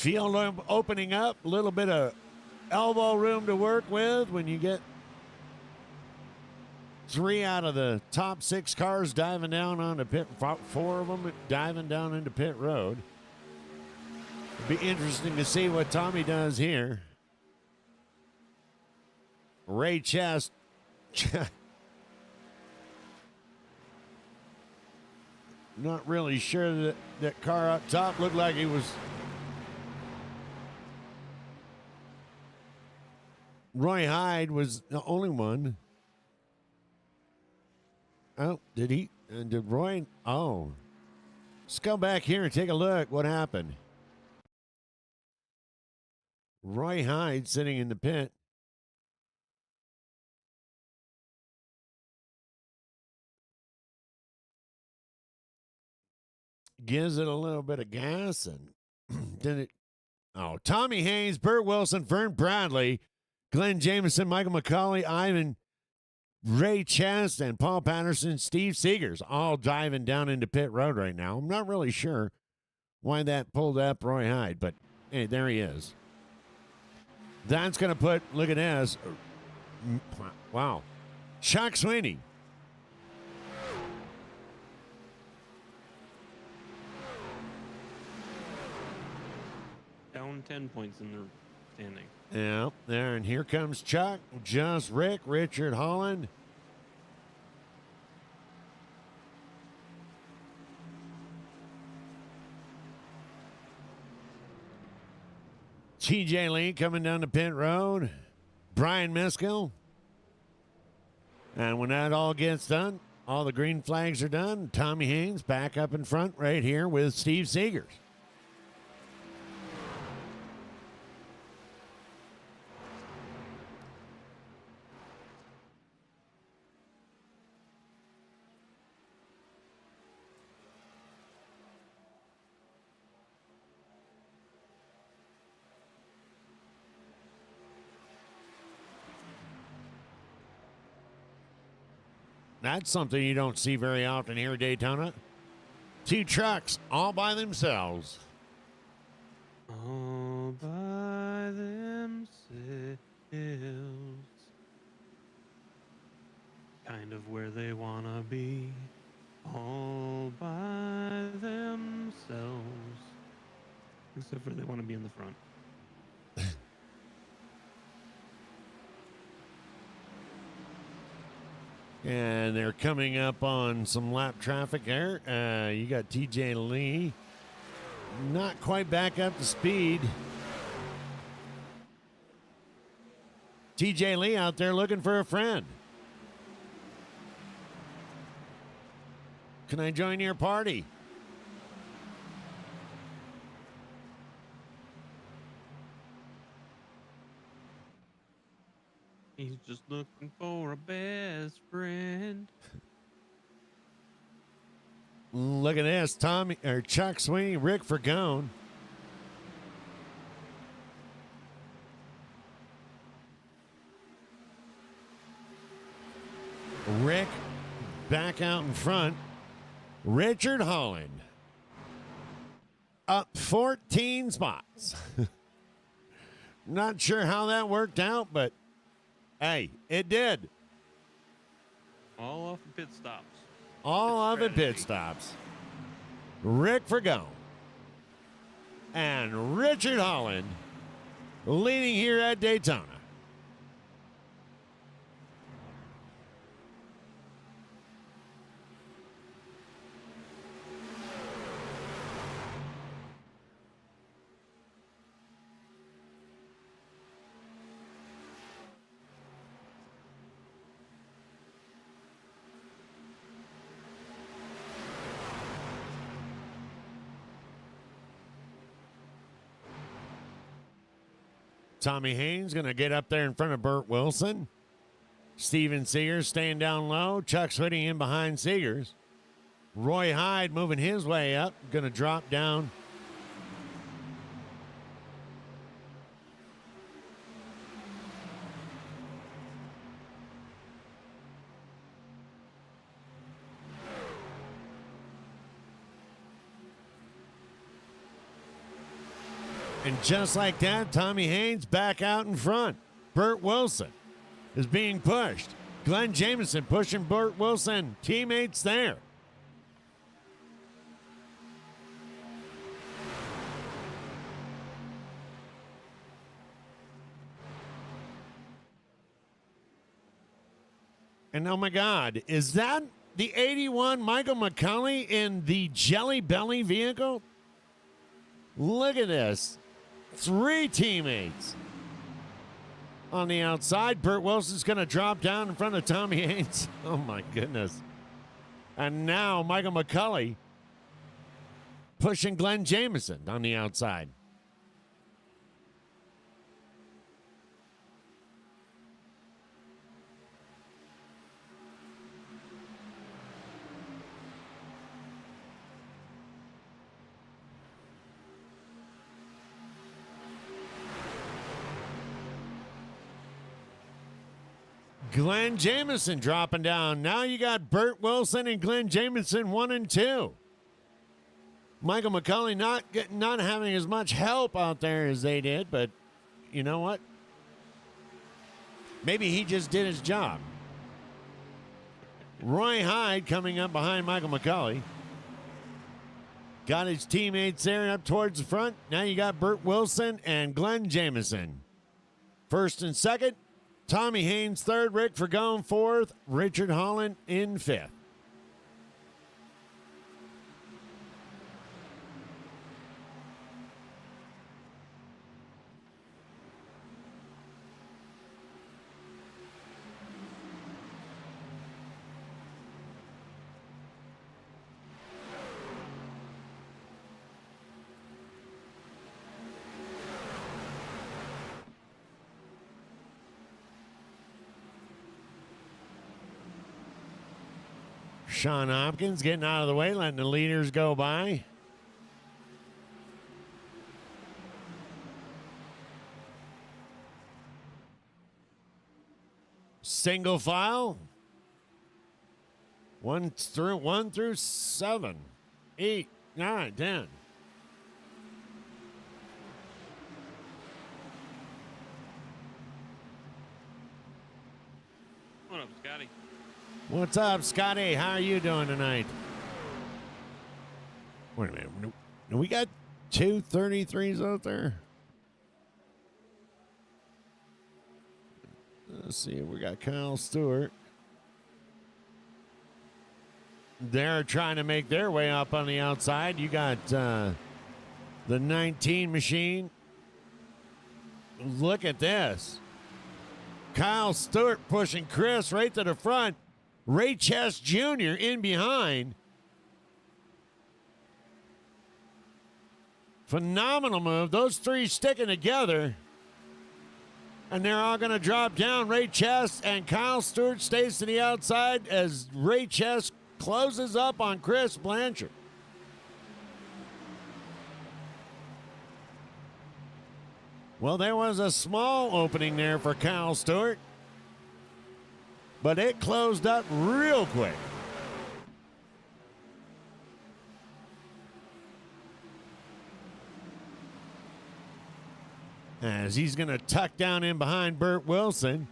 Field opening up, a little bit of elbow room to work with when you get 3 out of the top 6 cars diving down onto pit, 4 of them diving down into pit road. It'd be interesting to see what Tommy does here. Ray Chest. Not really sure that that car up top looked like he was. Roy Hyde was the only one. Oh, did he? Did Roy? Oh. Let's go back here and take a look. What happened? Roy Hyde sitting in the pit. Gives it a little bit of gas and then it. Oh, Tommy Haynes, Burt Wilson, Vern Bradley, Glenn Jameson, Michael McCauley, Ivan, Ray Chest, and Paul Patterson, Steve Seegers, all diving down into pit road right now. I'm not really sure why that pulled up Roy Hyde, but hey, there he is. That's going to put, look at this. Wow. Chuck Sweeney. Down 10 points in the standing. Yeah, there, and here comes Chuck, Just Rick, Richard Holland. TJ Lee coming down the pit road. Brian Miskill. And when that all gets done, all the green flags are done. Tommy Haynes back up in front right here with Steve Seegers. That's something you don't see very often here at Daytona. 2 trucks all by themselves. All by themselves. Kind of where they want to be. All by themselves. Except for they want to be in the front. And they're coming up on some lap traffic there. You got TJ Lee. Not quite back up to speed. TJ Lee out there looking for a friend. Can I join your party? He's just looking for a best friend. Look at this, Tommy or Chuck Sweeney, Rick Fergone. Rick back out in front. Richard Holland up 14 spots. Not sure how that worked out, but hey, it did. All off the pit stops. All of Good it pit strategy. stops. Rick Fergone and Richard Holland leading here at Daytona. Tommy Haynes going to get up there in front of Burt Wilson. Steven Seegers staying down low. Chuck Sweeney in behind Seegers. Roy Hyde moving his way up. Going to drop down. And just like that, Tommy Haynes back out in front. Burt Wilson is being pushed. Glenn Jameson pushing Burt Wilson. Teammates there. And oh my God, is that the 81 Michael McCulley in the Jelly Belly vehicle? Look at this. 3 teammates. On the outside, Burt Wilson's going to drop down in front of Tommy Haynes. Oh my goodness. And now Michael McCulley pushing Glenn Jameson on the outside. Glenn Jameson dropping down. Now you got Burt Wilson and Glenn Jameson 1 and 2. Michael McCulley not having as much help out there as they did, but you know what? Maybe he just did his job. Roy Hyde coming up behind Michael McCulley. Got his teammates there up towards the front. Now you got Burt Wilson and Glenn Jameson. First and second. Tommy Haynes third, Rick Fergone fourth, Richard Holland in fifth. Sean Hopkins getting out of the way, letting the leaders go by. Single file. 1 through 7, 8, 9, 10. What up, Scotty? What's up, Scotty? How are you doing tonight? Wait a minute. We got 2 33s out there. Let's see. We got Kyle Stewart. They're trying to make their way up on the outside. You got the 19 machine. Look at this. Kyle Stewart pushing Chris right to the front. Ray Chess Jr. in behind. Phenomenal move. Those 3 sticking together. And they're all going to drop down. Ray Chess and Kyle Stewart stays to the outside as Ray Chess closes up on Chris Blanchard. Well, there was a small opening there for Kyle Stewart, but it closed up real quick. As he's going to tuck down in behind Burt Wilson.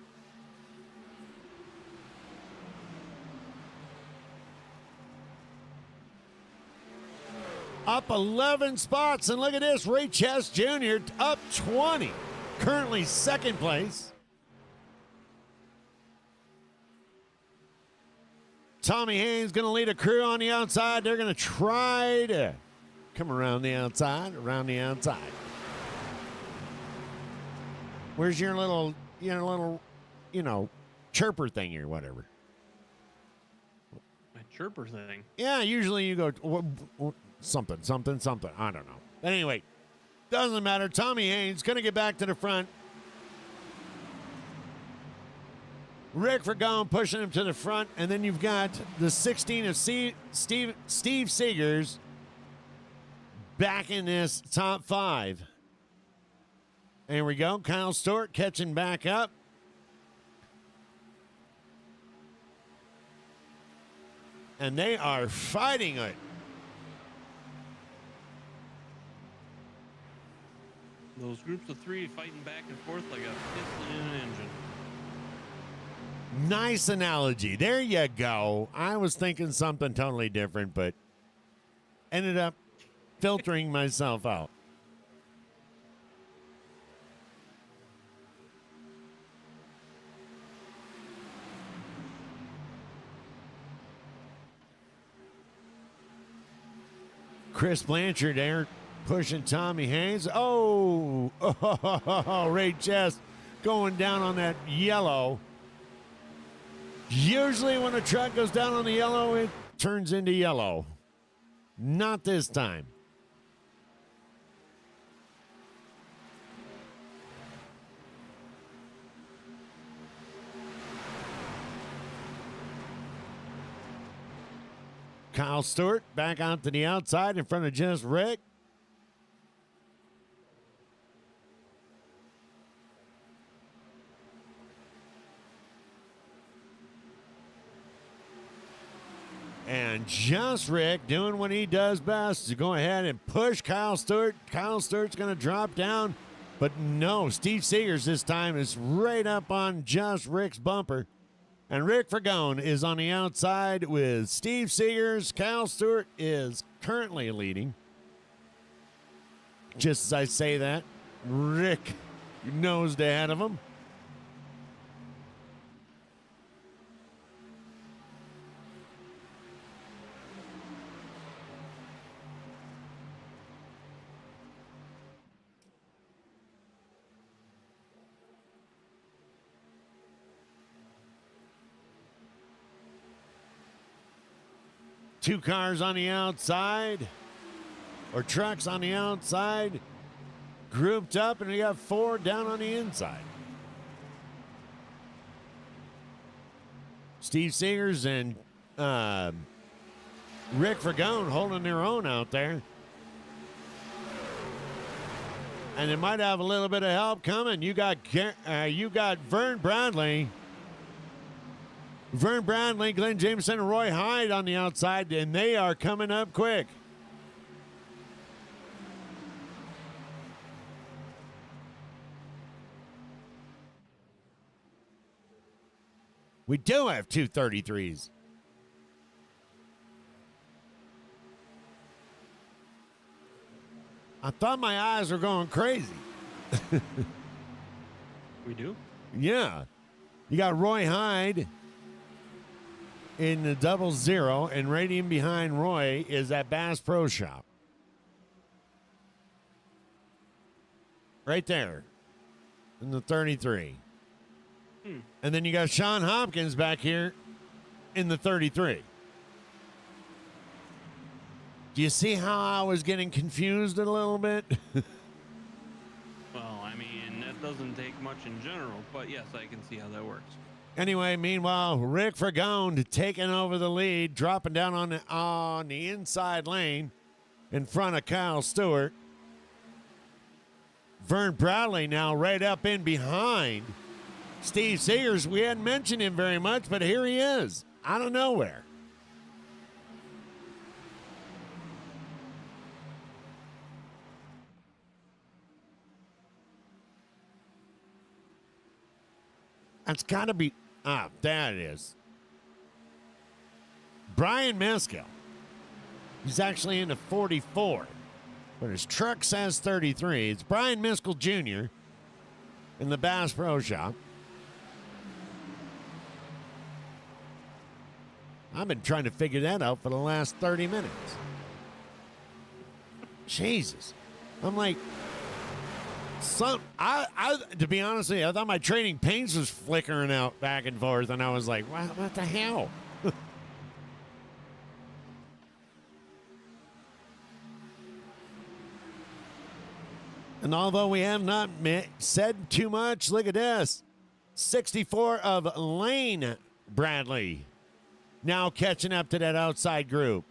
Up 11 spots, and look at this, Ray Chess Jr. up 20, currently second place. Tommy Haynes going to lead a crew on the outside. They're going to try to come around the outside, Where's your little, chirper thing or whatever? My chirper thing. Yeah, usually you go something. I don't know. But anyway, doesn't matter. Tommy Haynes going to get back to the front. Rick Fergone pushing him to the front, and then you've got the 16 of Steve Seegers back in this top 5. There we go. Kyle Stewart catching back up. And they are fighting it. Those groups of three fighting back and forth like a piston in an engine. Nice analogy. There you go. I was thinking something totally different, but ended up filtering myself out. Chris Blanchard there pushing Tommy Hayes. Oh, Ray Chess going down on that yellow. Usually when a truck goes down on the yellow, it turns into yellow. Not this time. Kyle Stewart back out to the outside in front of just Rick. And just Rick doing what he does best to go ahead and push Kyle Stewart. Kyle Stewart's going to drop down, but no, Steve Seegers this time is right up on just Rick's bumper. And Rick Fragone is on the outside with Steve Seegers. Kyle Stewart is currently leading. Just as I say that, Rick nosed ahead of him. Two cars on the outside, or trucks on the outside, grouped up, and we got four down on the inside. Steve Seegers and Rick Fragone holding their own out there. And they might have a little bit of help coming. You got Vern Bradley. Vern Bradley, Glenn Jameson, and Roy Hyde on the outside, and they are coming up quick. We do have 233s. I thought my eyes were going crazy. We do? Yeah. You got Roy Hyde in the 00, and right in behind Roy is that Bass Pro Shop. Right there in the 33. And then you got Sean Hopkins back here in the 33. Do you see how I was getting confused a little bit? Well, I mean, that doesn't take much in general, but yes, I can see how that works. Anyway, meanwhile, Rick Fragone taking over the lead, dropping down on the inside lane in front of Kyle Stewart. Vern Bradley now right up in behind Steve Seegers. We hadn't mentioned him very much, but here he is out of nowhere. That's got to be, there it is. Brian Miskell. He's actually in the 44, but his truck says 33. It's Brian Miskell Jr. in the Bass Pro Shop. I've been trying to figure that out for the last 30 minutes. Jesus. I'm like, to be honest with you, I thought my trading paints was flickering out back and forth, and I was like, wow, what the hell? And although we have not said too much, look at this. 64 of Lane Bradley now catching up to that outside group.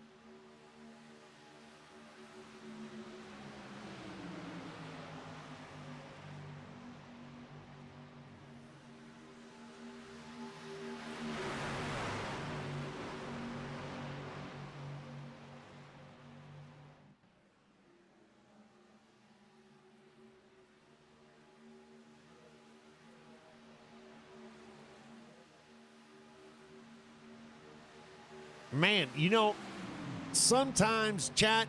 Man, sometimes, chat,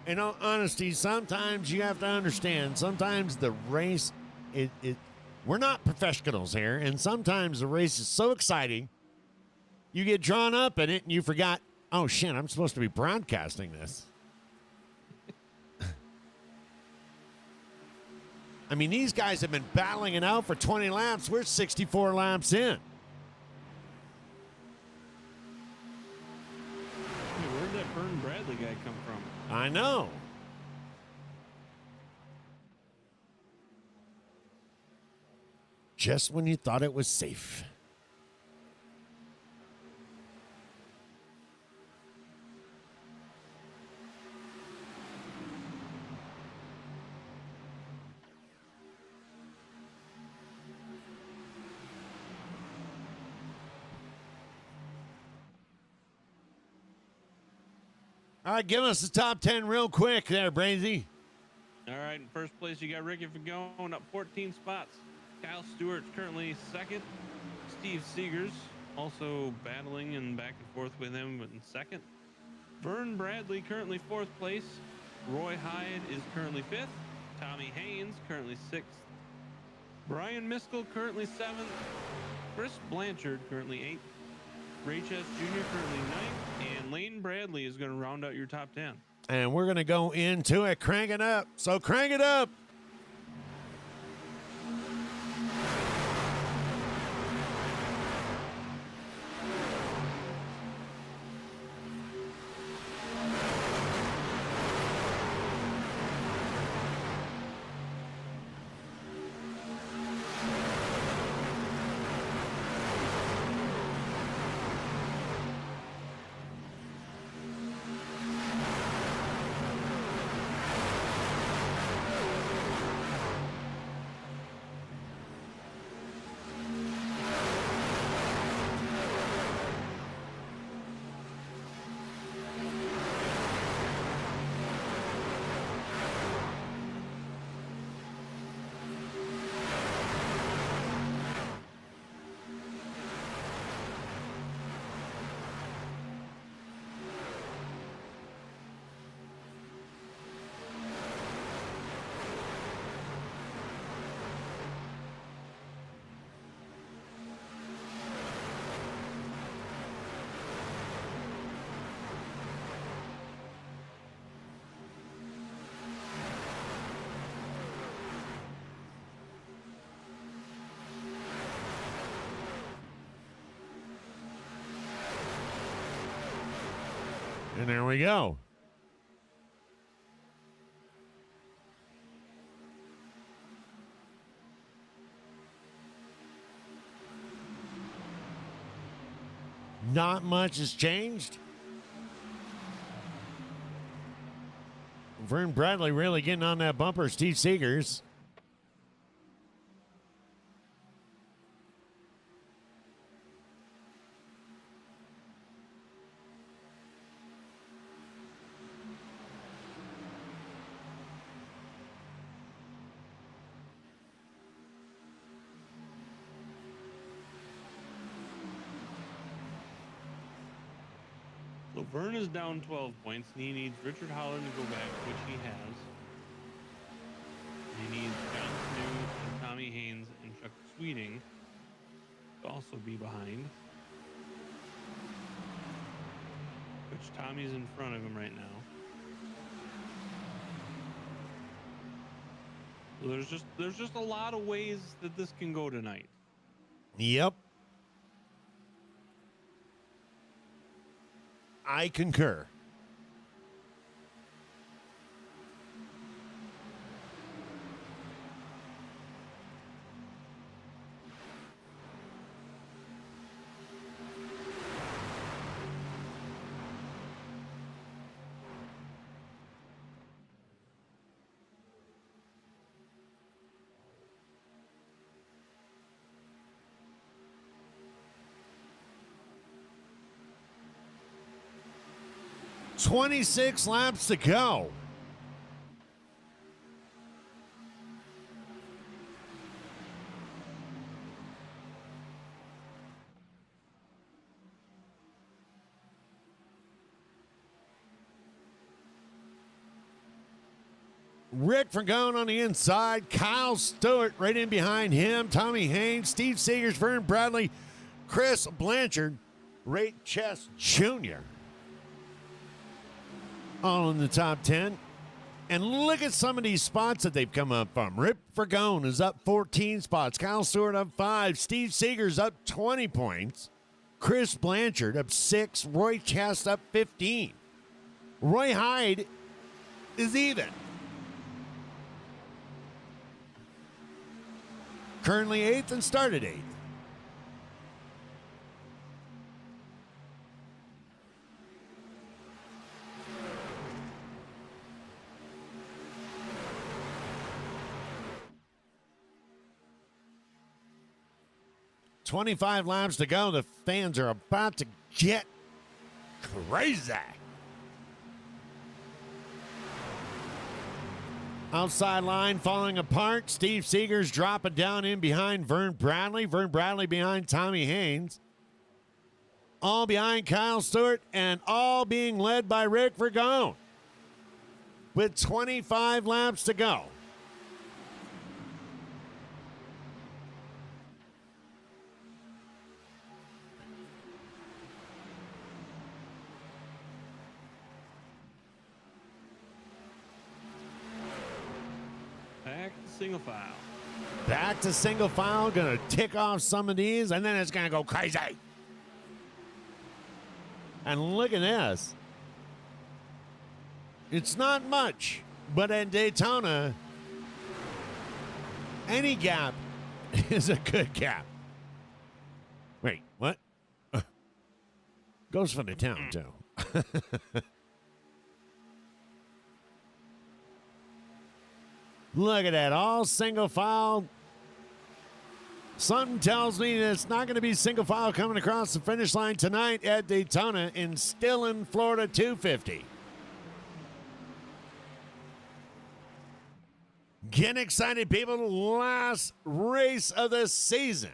in all honesty, sometimes you have to understand. Sometimes the race, we're not professionals here, and sometimes the race is so exciting, you get drawn up in it, and you forgot. Oh shit! I'm supposed to be broadcasting this. I mean, these guys have been battling it out for 20 laps. We're 64 laps in. Hey, where'd that Vern Bradley guy come from? I know. Just when you thought it was safe. All right, give us the top 10 real quick there, Brazy. All right, in first place, you got Ricky Fagone up 14 spots. Kyle Stewart's currently second. Steve Seegers also battling and back and forth with him in second. Vern Bradley currently fourth place. Roy Hyde is currently fifth. Tommy Haynes currently sixth. Brian Miskell currently seventh. Chris Blanchard currently eighth. Ray Chess Jr. currently ninth. And Lane Bradley is going to round out your top 10. And we're going to go into it. Crank it up. So crank it up. And there we go. Not much has changed. Vern Bradley really getting on that bumper. Steve Seegers. So Vern is down 12 points, and he needs Richard Holland to go back, which he has. He needs John Snow and Tommy Haynes and Chuck Sweeting to also be behind. Which Tommy's in front of him right now. So there's just a lot of ways that this can go tonight. Yep. I concur. "26 laps to go." Rick Fragone on the inside. Kyle Stewart right in behind him. Tommy Haynes, Steve Seegers, Vern Bradley, Chris Blanchard, Ray Chess Jr. all in the top 10. And look at some of these spots that they've come up from. Rick Fragone is up 14 spots. Kyle Stewart up 5. Steve Seegers up 20 points. Chris Blanchard up 6. Roy Chest up 15. Roy Hyde is even. Currently 8th and started 8th. "25 laps to go. The fans are about to get crazy." Outside line falling apart. Steve Seegers dropping down in behind Vern Bradley. Vern Bradley behind Tommy Haynes. All behind Kyle Stewart and all being led by Rick Fragone with 25 laps to go. Back to single file. Back to single file. Going to tick off some of these, and then it's going to go crazy. And look at this. It's not much, but at Daytona, any gap is a good gap. Wait, what? Goes for the town, too. Look at that, all single file. Something tells me that it's not going to be single file coming across the finish line tonight at Daytona in Stillin, Florida 250. Get excited, people. Last race of the season.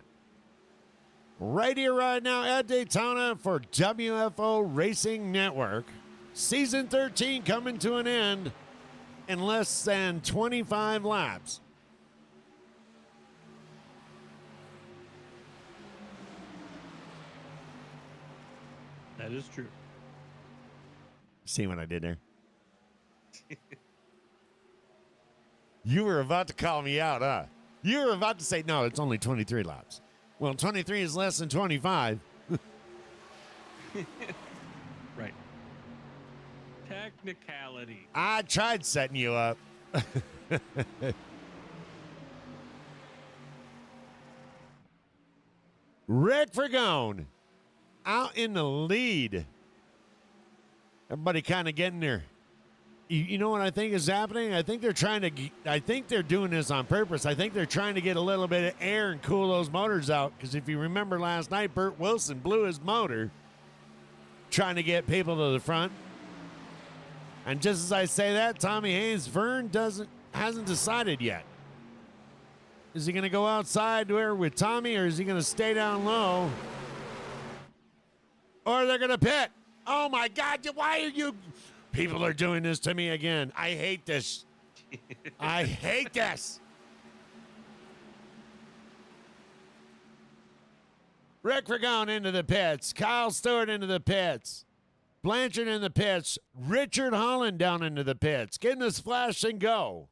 Right here, right now at Daytona for WFO Racing Network. Season 13 coming to an end in less than 25 laps. That is true. See what I did there? You were about to call me out, huh? You were about to say, no, it's only 23 laps. Well, 23 is less than 25. Right. Technicality. I tried setting you up. Rick Fragone out in the lead. Everybody kind of getting there. You know what I think is happening? I think they're doing this on purpose. I think they're trying to get a little bit of air and cool those motors out. Because if you remember last night, Burt Wilson blew his motor trying to get people to the front. And just as I say that, Tommy Haynes, Vern hasn't decided yet. Is he going to go outside with Tommy, or is he going to stay down low? Or they're going to pit. Oh, my God. Why are you... People are doing this to me again. I hate this. I hate this. Rick Fragone into the pits. Kyle Stewart into the pits. Blanchard in the pits. Richard Holland down into the pits. Getting the splash and go.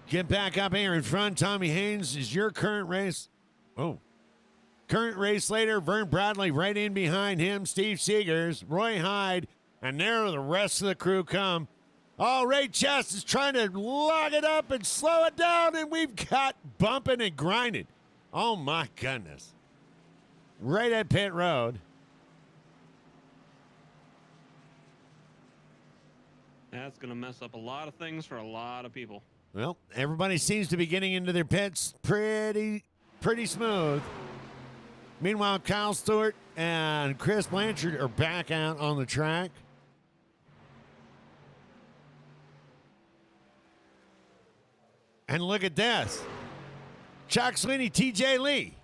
Get back up here in front. Tommy Haynes is your current race. Oh. Current race leader, Vern Bradley right in behind him. Steve Seegers, Roy Hyde, and there the rest of the crew come. Oh, Ray Chest is trying to log it up and slow it down, and we've got bumping and grinding. Oh, my goodness. Right at pit road. That's going to mess up a lot of things for a lot of people. Well, everybody seems to be getting into their pits pretty smooth. Meanwhile, Kyle Stewart and Chris Blanchard are back out on the track. And look at this. Chuck Sweeney, TJ Lee.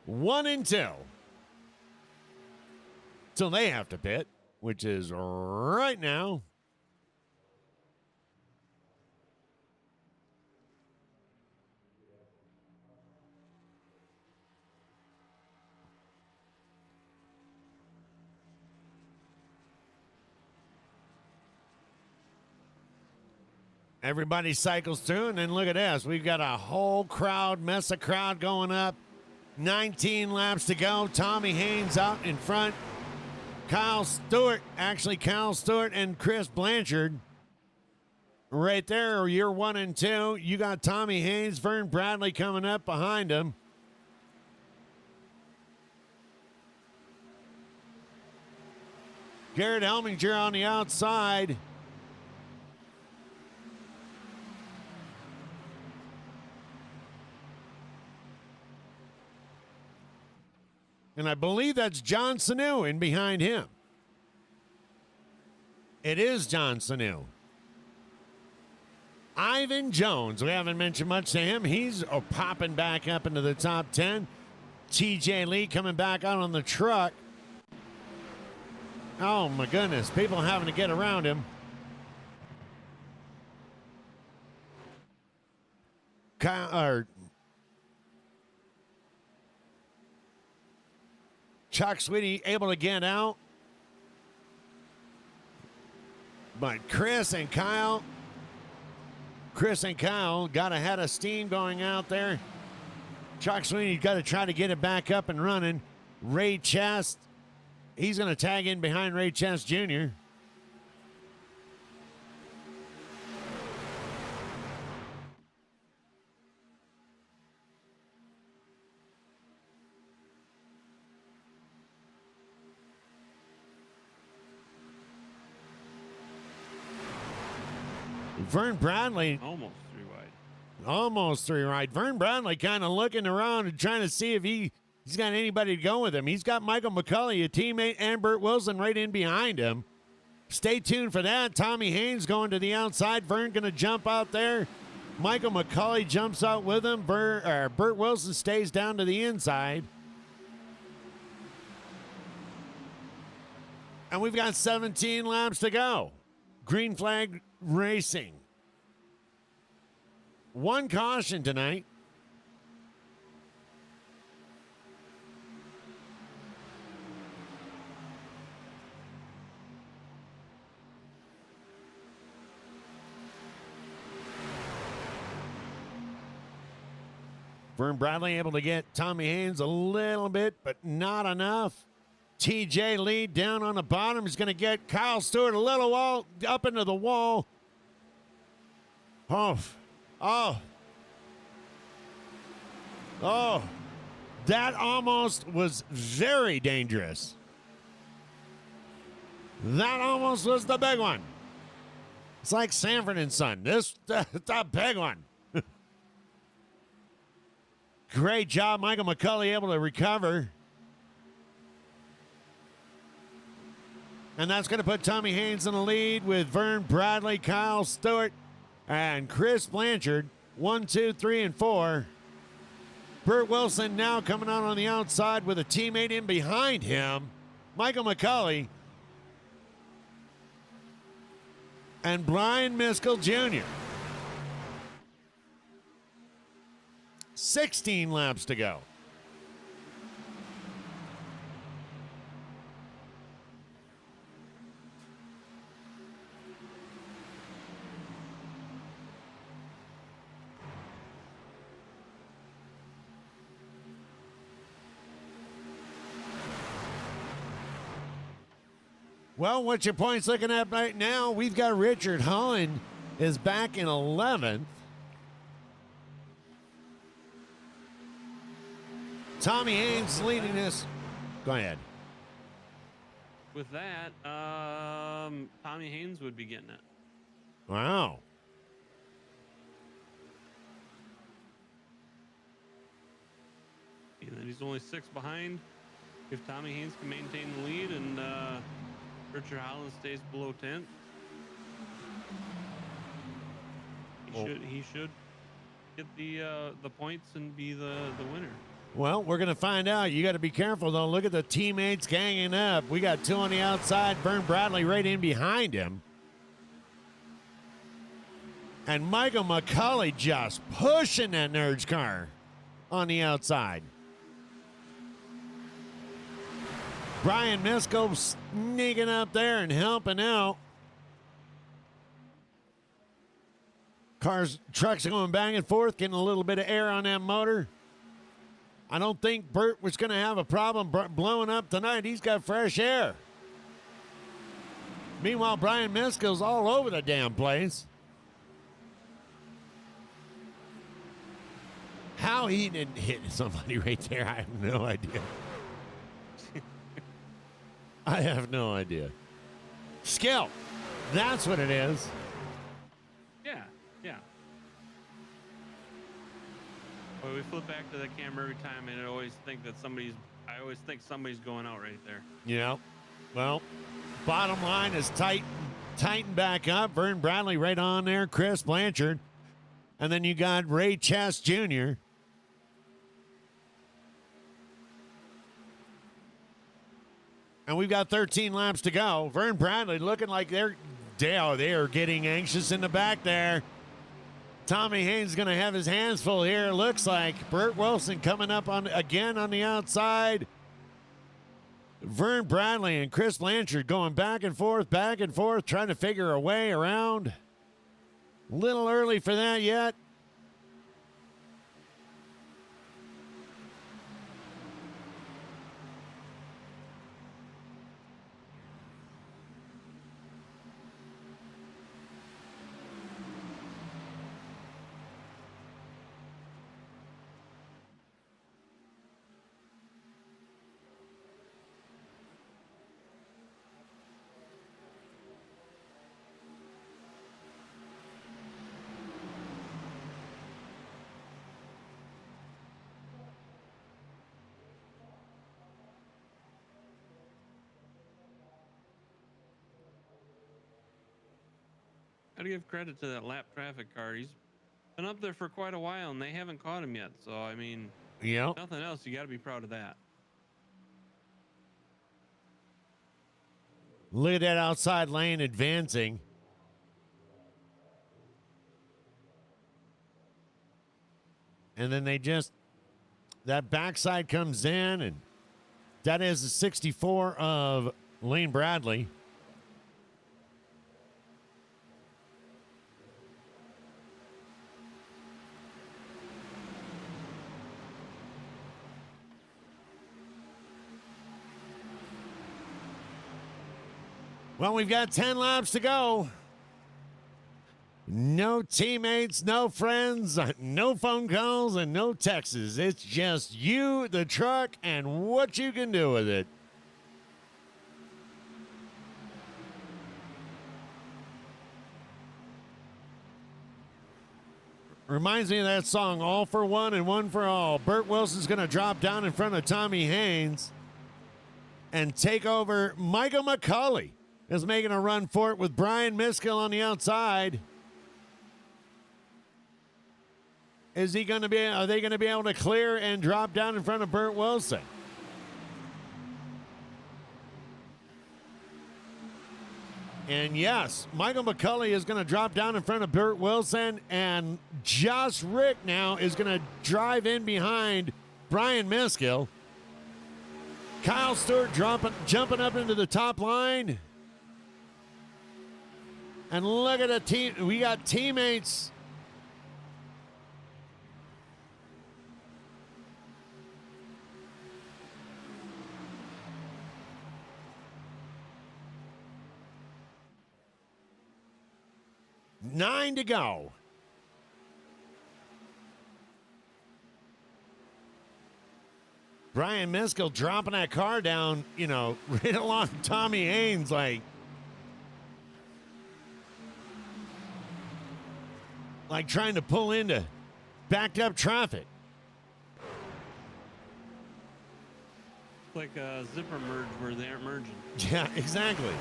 1 and 2. Till they have to pit, which is right now. Everybody cycles through, and then look at this. We've got a whole crowd, mess of crowd going up. 19 laps to go. Tommy Haynes out in front. Kyle Stewart and Chris Blanchard right there. You're 1 and 2. You got Tommy Haynes, Vern Bradley coming up behind him. Garrett Helminger on the outside. And I believe that's John Sanu in behind him. It is John Sanu. Ivan Jones, we haven't mentioned much to him. He's popping back up into the top 10. TJ Lee coming back out on the truck. Oh, my goodness. People having to get around him. Chuck Sweeney able to get out. But Chris and Kyle got a head of steam going out there. Chuck Sweeney's got to try to get it back up and running. Ray Chest, he's going to tag in behind Ray Chest Jr. Vern Bradley. Almost three wide. Vern Bradley kind of looking around and trying to see if he's got anybody to go with him. He's got Michael McCulley, a teammate, and Burt Wilson right in behind him. Stay tuned for that. Tommy Haynes going to the outside. Vern going to jump out there. Michael McCulley jumps out with him. Burt Wilson stays down to the inside. And we've got 17 laps to go. Green flag racing. One caution tonight. Vern Bradley able to get Tommy Haynes a little bit, but not enough. TJ Lee down on the bottom is going to get Kyle Stewart a little wall up into the wall. Oh, that almost was very dangerous. That almost was the big one. It's like Sanford and Son. The big one. Great job, Michael McCulley able to recover. And that's going to put Tommy Haynes in the lead with Vern Bradley, Kyle Stewart, and Chris Blanchard. 1, 2, 3, and 4. Burt Wilson now coming out on the outside with a teammate in behind him, Michael McCulley. And Brian Miskell Jr. 16 laps to go. Well, what's your points looking at right now? We've got Richard Holland is back in 11th. Tommy Haynes leading this. Go ahead. With that, Tommy Haynes would be getting it. Wow. And then he's only 6 behind. If Tommy Haynes can maintain the lead and Richard Holland stays below 10th. He should get the points and be the winner. Well, we're going to find out. You got to be careful, though. Look at the teammates ganging up. We got 2 on the outside. Vern Bradley right in behind him. And Michael McCulley just pushing that nerd's car on the outside. Brian Miskell sneaking up there and helping out. Trucks are going back and forth, getting a little bit of air on that motor. I don't think Burt was going to have a problem blowing up tonight. He's got fresh air. Meanwhile, Brian Miskell's all over the damn place. How he didn't hit somebody right there, I have no idea. I have no idea. Skill. That's what it is. Yeah. Well, we flip back to the camera every time, and I always think somebody's going out right there. Yeah. Well, bottom line is tighten back up. Vern Bradley right on there. Chris Blanchard. And then you got Ray Chess Jr. And we've got 13 laps to go. Vern Bradley looking like they are getting anxious in the back there. Tommy Haynes going to have his hands full here. Looks like Burt Wilson coming up again on the outside. Vern Bradley and Chris Blanchard going back and forth, trying to figure a way around. A little early for that yet. Got to give credit to that lap traffic car. He's been up there for quite a while, and they haven't caught him yet. So, I mean, yep. Nothing else. You got to be proud of that. Look at that outside lane advancing. And then that backside comes in, and that is the 64 of Lane Bradley. Well, we've got 10 laps to go. No teammates, no friends, no phone calls, and no texts. It's just you, the truck, and what you can do with it. Reminds me of that song, All for One and One for All. Burt Wilson's going to drop down in front of Tommy Haynes and take over. Michael McCulley is making a run for it with Brian Miskell on the outside. Are they going to be able to clear and drop down in front of Burt Wilson? And yes, Michael McCulley is going to drop down in front of Burt Wilson, and Josh Rick now is going to drive in behind Brian Miskell. Kyle Stewart jumping up into the top line. And look at the team. We got teammates. Nine to go. Brian Miskell dropping that car down, right along Tommy Haynes, like trying to pull into backed up traffic. Like a zipper merge where they aren't merging. Yeah, exactly.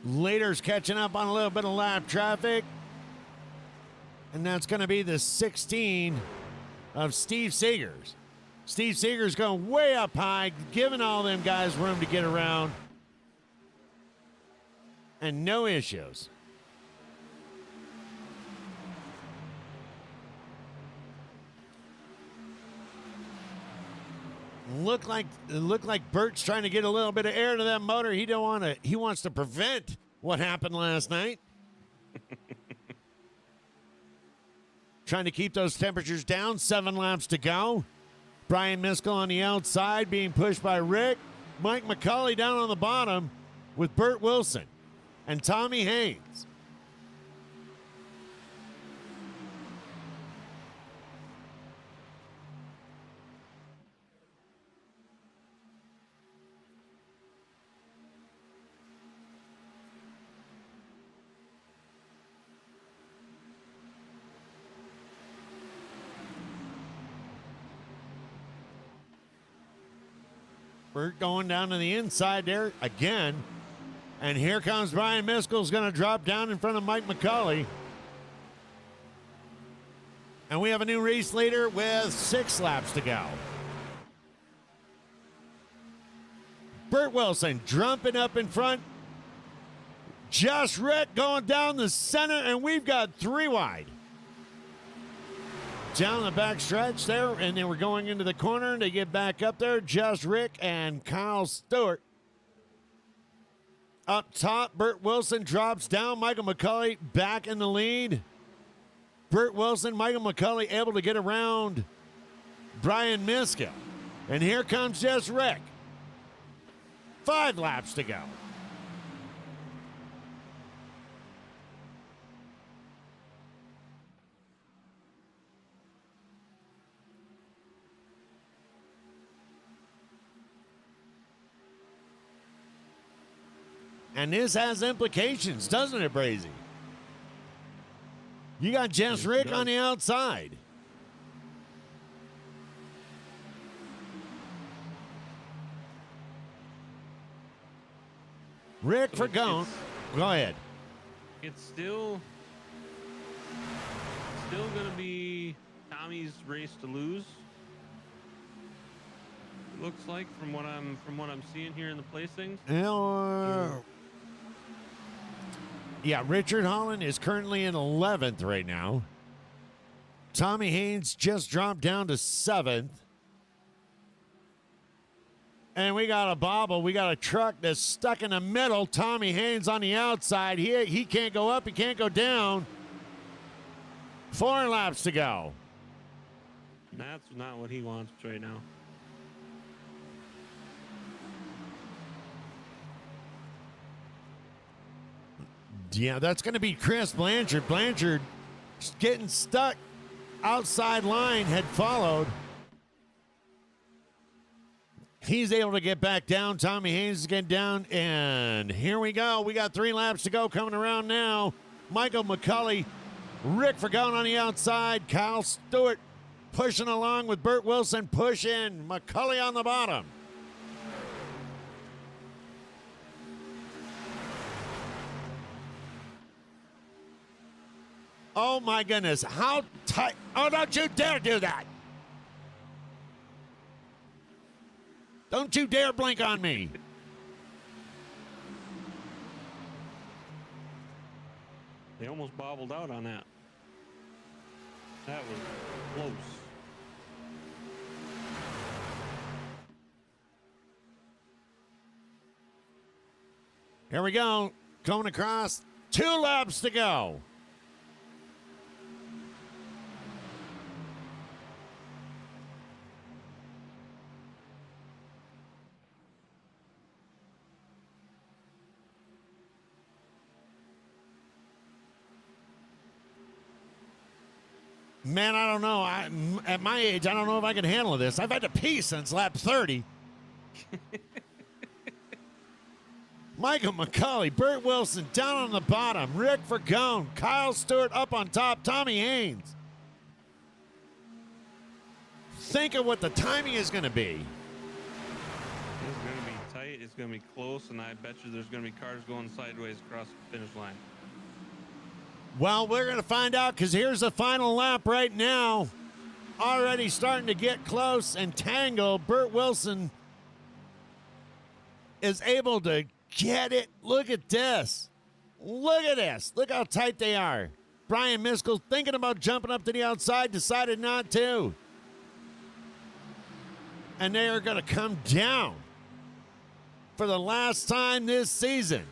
Leader's catching up on a little bit of lap traffic. And that's going to be the 16 of Steve Seegers. Steve Seegers going way up high, giving all them guys room to get around. And no issues. Look like Bert's trying to get a little bit of air to that motor. He wants to prevent what happened last night. Trying to keep those temperatures down. 7 laps to go. Brian Miskell on the outside being pushed by Rick. Mike McCauley down on the bottom with Bert Wilson and Tommy Haynes. Bert going down to the inside there again. And here comes Brian Miskell's going to drop down in front of Mike McCauley. And we have a new race leader with 6 laps to go. Bert Wilson jumping up in front. Josh Rick going down the center, and we've got 3 wide. Down the back stretch there, and then we're going into the corner to get back up there. Just Rick and Kyle Stewart. Up top, Bert Wilson drops down. Michael McCauley back in the lead. Bert Wilson, Michael McCauley able to get around Brian Miskell. And here comes Just Rick. 5 laps to go. And this has implications, doesn't it, Brazy? You got Jess Rick on the outside. Rick for going. Go ahead. It's still going to be Tommy's race to lose. It looks like from what I'm seeing here in the placings. Yeah, Richard Holland is currently in 11th right now. Tommy Haynes just dropped down to 7th. And we got a bobble. We got a truck that's stuck in the middle. Tommy Haynes on the outside. He can't go up. He can't go down. 4 laps to go. That's not what he wants right now. Yeah, that's going to be Chris Blanchard. Blanchard getting stuck outside line, had followed. He's able to get back down. Tommy Haynes is getting down, and here we go. We got 3 laps to go coming around now. Michael McCauley, Rick Fergone on the outside. Kyle Stewart pushing along with Bert Wilson, pushing McCauley on the bottom. Oh, my goodness. How tight. Oh, don't you dare do that. Don't you dare blink on me. They almost bobbled out on that. That was close. Here we go. Going across. 2 laps to go. Man, I don't know. At my age, I don't know if I can handle this. I've had to pee since lap 30. Michael McCauley, Bert Wilson down on the bottom. Rick Fergone, Kyle Stewart up on top. Tommy Haynes. Think of what the timing is going to be. It's going to be tight. It's going to be close, and I bet you there's going to be cars going sideways across the finish line. Well, we're going to find out because here's the final lap right now. Already starting to get close and tangle. Burt Wilson is able to get it. Look at this. Look at this. Look how tight they are. Brian Miskell thinking about jumping up to the outside, decided not to. And they are going to come down for the last time this season.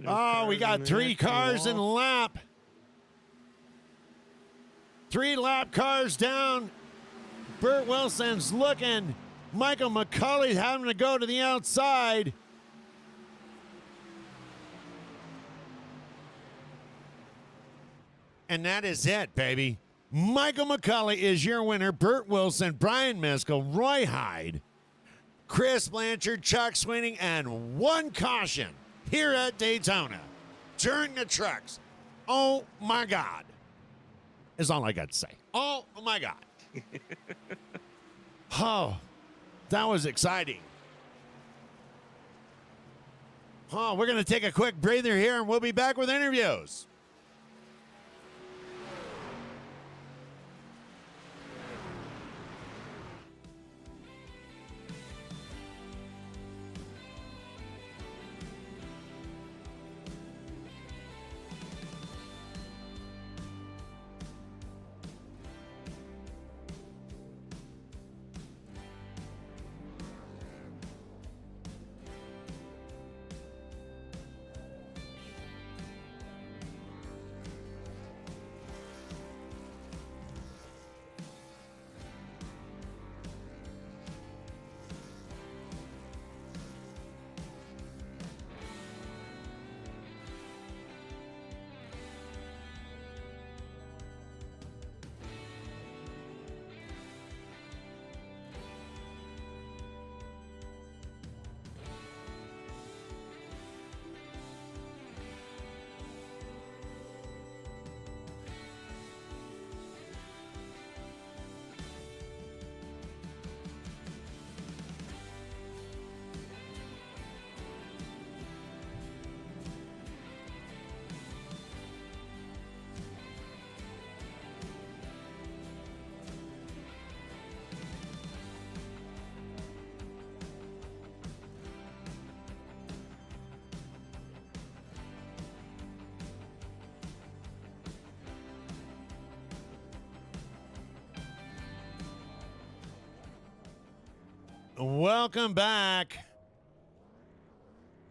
Oh, we got 3 cars in the lap. 3 lap cars down. Burt Wilson's looking. Michael McCulley's having to go to the outside. And that is it, baby. Michael McCulley is your winner. Burt Wilson, Brian Miskell, Roy Hyde, Chris Blanchard, Chuck Sweeney, and 1 caution here at Daytona during the trucks. Oh, my God. Is all I got to say. Oh, my God. Oh, that was exciting. Oh, we're going to take a quick breather here, and we'll be back with interviews. Welcome back.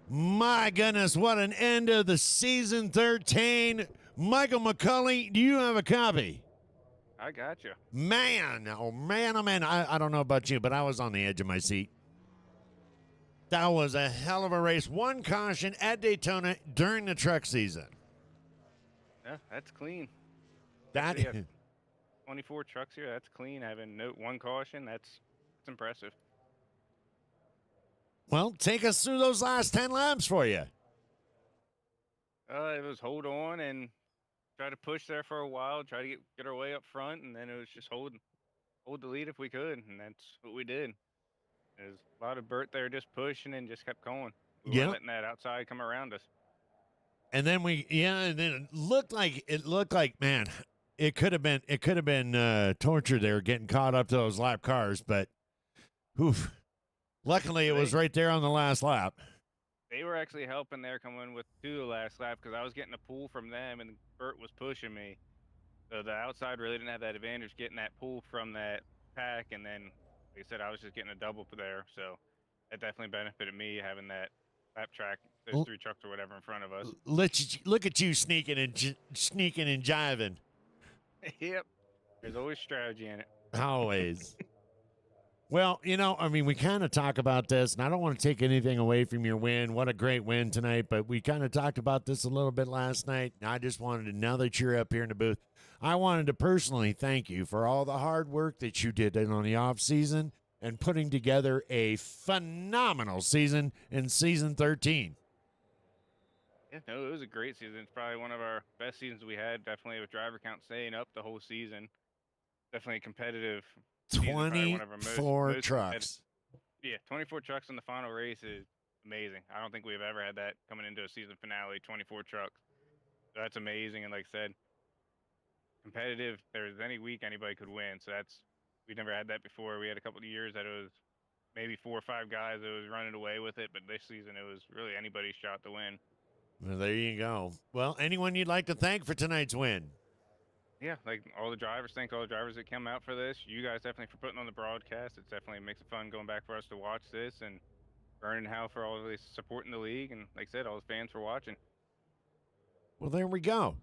My goodness, what an end of the season 13. Michael McCulley, do you have a copy? I got you. Man, oh man, oh man. I don't know about you, but I was on the edge of my seat. That was a hell of a race. 1 caution at Daytona during the truck season. Yeah, that's clean. That We have 24 trucks here. That's clean. Having 1 caution, that's impressive. Well, take us through those last 10 laps for you. It was hold on and try to push there for a while, try to get our way up front, and then it was just hold the lead if we could, and that's what we did. There's a lot of Burt there just pushing and just kept going. We weren't letting that outside come around us. And then and then it looked like, man, it could have been torture there getting caught up to those lap cars, but oof. Luckily, it was right there on the last lap. They were actually helping there coming with 2 the last lap because I was getting a pull from them and Burt was pushing me. So the outside really didn't have that advantage getting that pull from that pack. And then, like I said, I was just getting a double there. So that definitely benefited me having that lap track, those 3 trucks or whatever in front of us. Look at you sneaking and jiving. Yep. There's always strategy in it. Always. Well, we kind of talk about this, and I don't want to take anything away from your win. What a great win tonight, but we kind of talked about this a little bit last night, and I just wanted to, now that you're up here in the booth, I wanted to personally thank you for all the hard work that you did on the off season and putting together a phenomenal season in season 13. Yeah, no, it was a great season. It's probably one of our best seasons we had. Definitely with driver count staying up the whole season. Definitely a competitive season. Probably one of our Twenty-four most competitive. trucks. Yeah, 24 trucks in the final race is amazing. I don't think we've ever had that coming into a season finale. 24 trucks. So that's amazing. And like I said, competitive. There's any week anybody could win. So we never had that before. We had a couple of years that it was maybe 4 or 5 guys that was running away with it, but this season it was really anybody's shot to win. Well, there you go. Well, anyone you'd like to thank for tonight's win? Yeah, like all the drivers. Thanks all the drivers that came out for this. You guys definitely for putting on the broadcast. It definitely makes it fun going back for us to watch this, and Vernon and Hal for all of this supporting the league, and like I said, all the fans for watching. Well, there we go.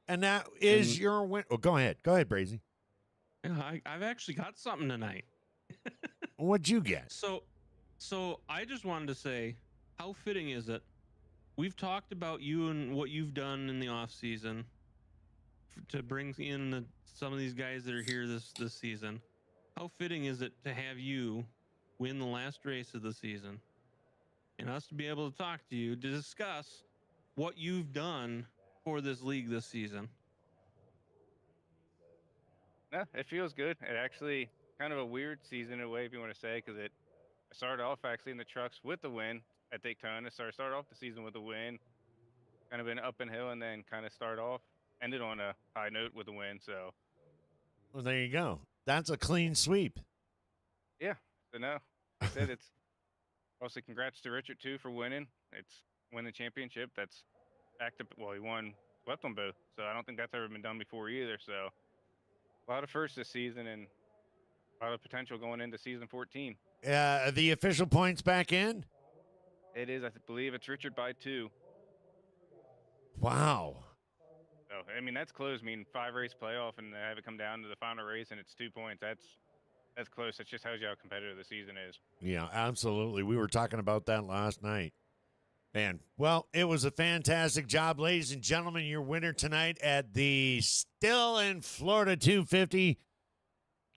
And that is And- your win. Oh, go ahead. Go ahead, Brazy. Yeah, I've actually got something tonight. What'd you get? So I just wanted to say, how fitting is it? We've talked about you and what you've done in the off season to bring in some of these guys that are here this season. How fitting is it to have you win the last race of the season and us to be able to talk to you to discuss what you've done for this league this season? No, it feels good. It actually kind of a weird season in a way, if you want to say, because I started off actually in the trucks with the win at Daytona. So I started off the season with a win, kind of been up and hill, and then kind of ended on a high note with a win. So Well, there you go. That's a clean sweep. yeah, so no, like I said, it's also congrats to Richard too for winning. It's win the championship. That's back to he won, swept on both. So I don't think that's ever been done before either. So a lot of firsts this season and a lot of potential going into season 14. The official points back in? It is, I believe it's Richard by 2. Wow. So I mean that's close. I mean 5-race playoff and have it come down to the final race and it's 2 points. That's close. That just tells you how competitive the season is. Yeah, absolutely. We were talking about that last night. Man, well, it was a fantastic job, ladies and gentlemen. Your winner tonight at the Still in Florida 250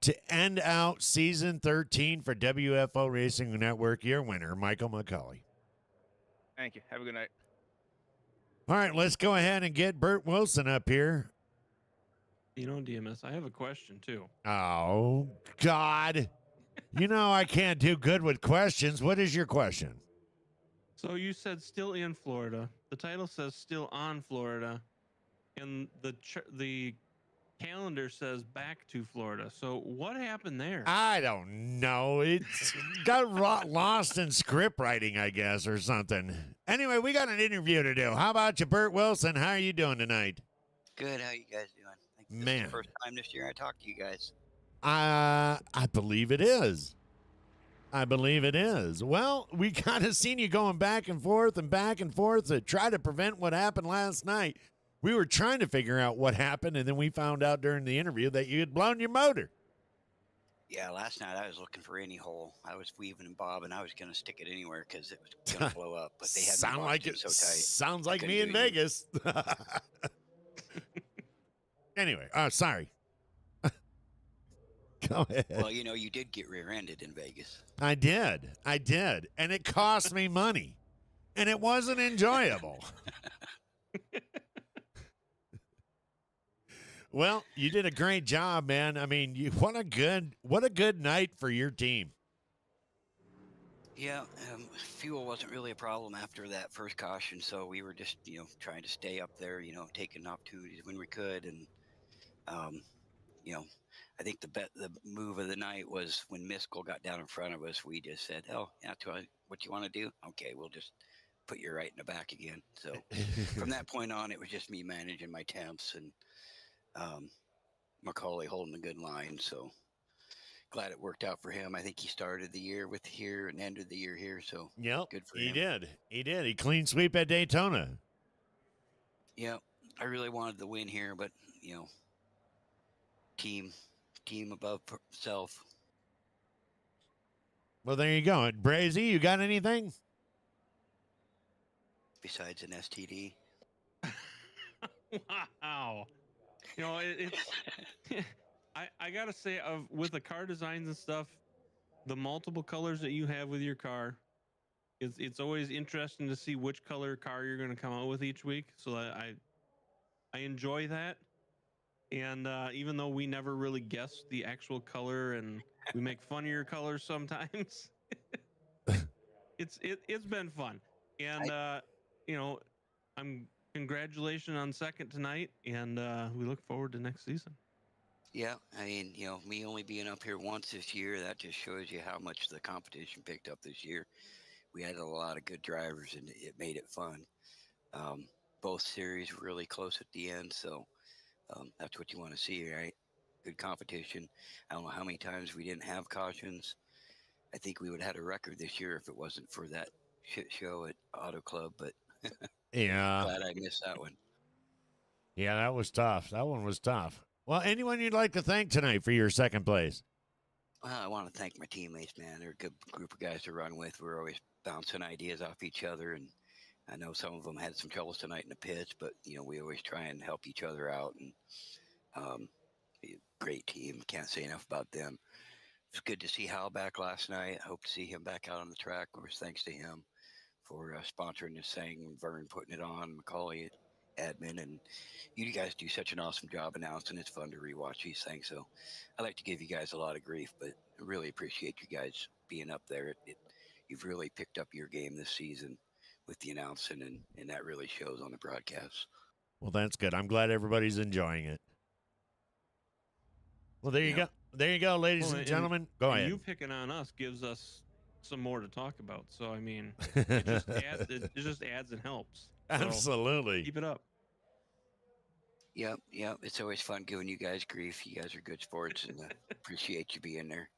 to end out season 13 for WFO Racing Network. Your winner, Michael McCauley. Thank you. Have a good night. All right, let's go ahead and get Bert Wilson up here. You know, DMS, I have a question too. Oh, God. You know I can't do good with questions. What is your question? So you said still in Florida. The title says still on Florida, and the calendar says back to Florida. So what happened there? I don't know. It's got lost in script writing, I guess, or something. Anyway, we got an interview to do. How about you, Bert Wilson? How are you doing tonight? Good. How you guys doing? I think this is Man. the first time this year I talked to you guys. I believe it is. I believe it is. Well, we kind of seen you going back and forth to try to prevent what happened last night. We were trying to figure out what happened, and then we found out during the interview that you had blown your motor. Yeah, last night I was looking for any hole. I was weaving and bobbing. I was going to stick it anywhere because it was going to blow up. But they had me Sound locked like in it. so tight. Sounds I like couldn't me in do anything. Vegas. Anyway, sorry. Go ahead. Well, you know, you did get rear-ended in Vegas. I did, and it cost me money, and it wasn't enjoyable. Well, you did a great job, man. I mean, what a good night for your team. Yeah, fuel wasn't really a problem after that first caution, so we were just, trying to stay up there, taking opportunities when we could, and I think the move of the night was when Miskell got down in front of us. We just said, "Oh, yeah, what you want to do? Okay, we'll just put you right in the back again." So from that point on, it was just me managing my temps and McCauley holding a good line. So glad it worked out for him. I think he started the year with here and ended the year here. So Yep, good for he him. did. He did. He clean sweep at Daytona. Yeah, I really wanted the win here, but team above self. Well, there you go. Brazy, you got anything? Besides an STD. Wow. You know, it's I gotta say, with the car designs and stuff, the multiple colors that you have with your car, it's always interesting to see which color car you're going to come out with each week. So I enjoy that. And even though we never really guess the actual color and we make fun of your colors sometimes, it's been fun. And I, you know, I'm congratulations on second tonight, and we look forward to next season. yeah, I mean, me only being up here once this year, that just shows you how much the competition picked up this year. We had a lot of good drivers, and it made it fun. Um, both series were really close at the end, so that's what you want to see, right? Good competition. I don't know how many times we didn't have cautions. I think we would have had a record this year if it wasn't for that shit show at Auto Club, but Yeah. glad I missed that one. Yeah, that was tough. That one was tough. Well, anyone you'd like to thank tonight for your second place? Well, I want to thank my teammates, man. They're a good group of guys to run with. We're always bouncing ideas off each other, and I know some of them had some troubles tonight in the pits, but we always try and help each other out. And um, great team. Can't say enough about them. It's good to see Hal back last night. I hope to see him back out on the track. Of course, thanks to him for sponsoring this thing, Vern putting it on, Macaulay, admin, and you guys do such an awesome job announcing. It's fun to rewatch these things. So I like to give you guys a lot of grief, but I really appreciate you guys being up there. You've really picked up your game this season with the announcing, and that really shows on the broadcast. Well, that's good. I'm glad everybody's enjoying it. Well, there you Yeah. go. There you go, ladies Well, and gentlemen. Go and ahead. you picking on us gives us some more to talk about. So I mean, it just adds and helps. So Absolutely. keep it up. Yep, yep. It's always fun giving you guys grief. You guys are good sports, and appreciate you being there.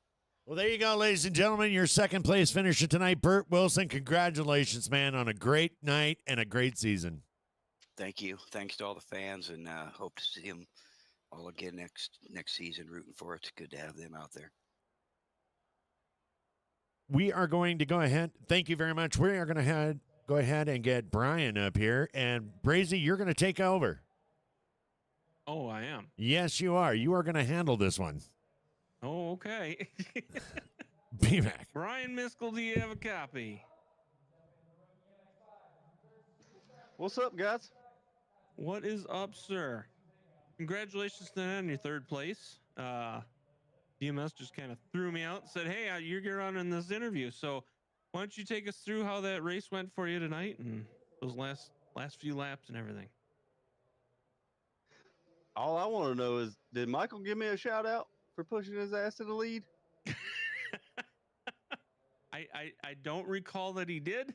Well, there you go, ladies and gentlemen. Your second place finisher tonight, Burt Wilson. Congratulations, man, on a great night and a great season. Thank you. Thanks to all the fans, and hope to see them all again next season. Rooting for it. It's good to have them out there. We are going to go ahead. Thank you very much. We are going to go ahead and get Brian up here. And Brazy, you're going to take over. Oh, I am. Yes, you are. You are going to handle this one. Oh, okay. Be back. Brian Miskell, do you have a copy? What's up, guys? What is up, sir? Congratulations tonight on your third place. DMS just kind of threw me out and said, "Hey, you're running this interview, so why don't you take us through how that race went for you tonight and those last few laps and everything?" All I want to know is, did Michael give me a shout out for pushing his ass to the lead? I don't recall that he did.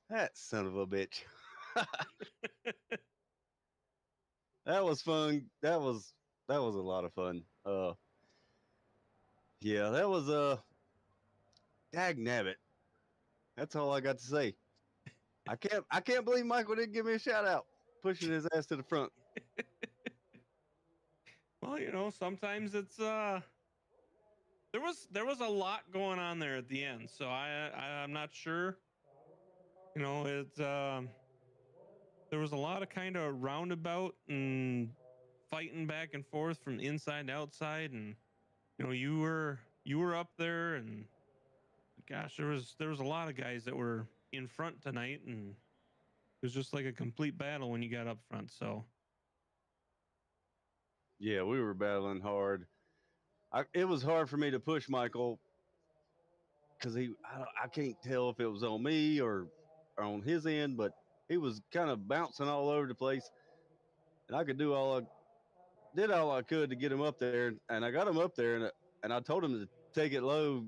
That son of a bitch. That was fun. That was a lot of fun. Yeah, that was dag nabbit. That's all I got to say. I can't believe Michael didn't give me a shout out pushing his ass to the front. Well, sometimes it's there was a lot going on there at the end, so I'm not sure. It's there was a lot of kind of roundabout and fighting back and forth from inside to outside, and you were up there, and gosh, there was a lot of guys that were in front tonight, and it was just like a complete battle when you got up front. So Yeah, we were battling hard. It was hard for me to push Michael because I can't tell if it was on me or on his end, but he was kind of bouncing all over the place, and I did all I could to get him up there, and I got him up there, and I told him to take it low.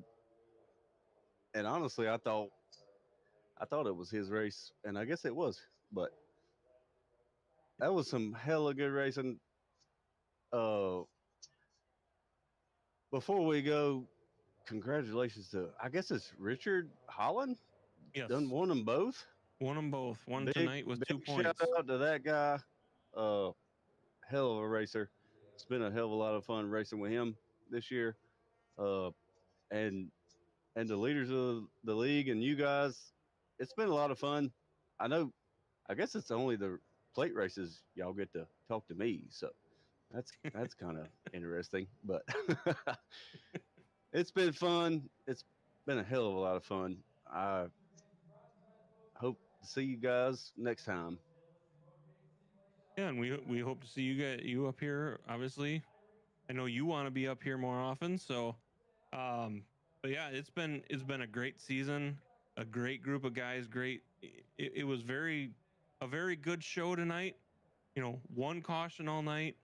And honestly, I thought it was his race, and I guess it was, but that was some hella good racing. Uh, Before we go, congratulations to, I guess it's Richard Holland. yes, Won them both. won them both. One Big, tonight with 2 big points. shout out to that guy. Hell of a racer. It's been a hell of a lot of fun racing with him this year. And the leaders of the league and you guys, it's been a lot of fun. I know. I guess it's only the plate races y'all get to talk to me, so that's kind of interesting. But it's been fun. It's been a hell of a lot of fun. I hope to see you guys next time. Yeah, and we hope to see you up here. Obviously, I know you want to be up here more often. So, um, but yeah, it's been a great season, a great group of guys. Great. It was a very good show tonight. One caution all night.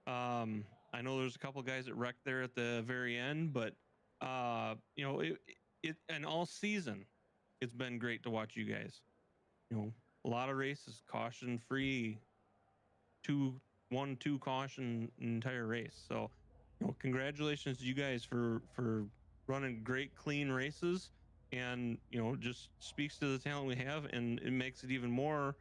I know there's a couple guys that wrecked there at the very end, but it and all season, it's been great to watch you guys. A lot of races caution free, two, 1, 2 caution entire race. So, congratulations to you guys for running great clean races, and just speaks to the talent we have, and it makes it even more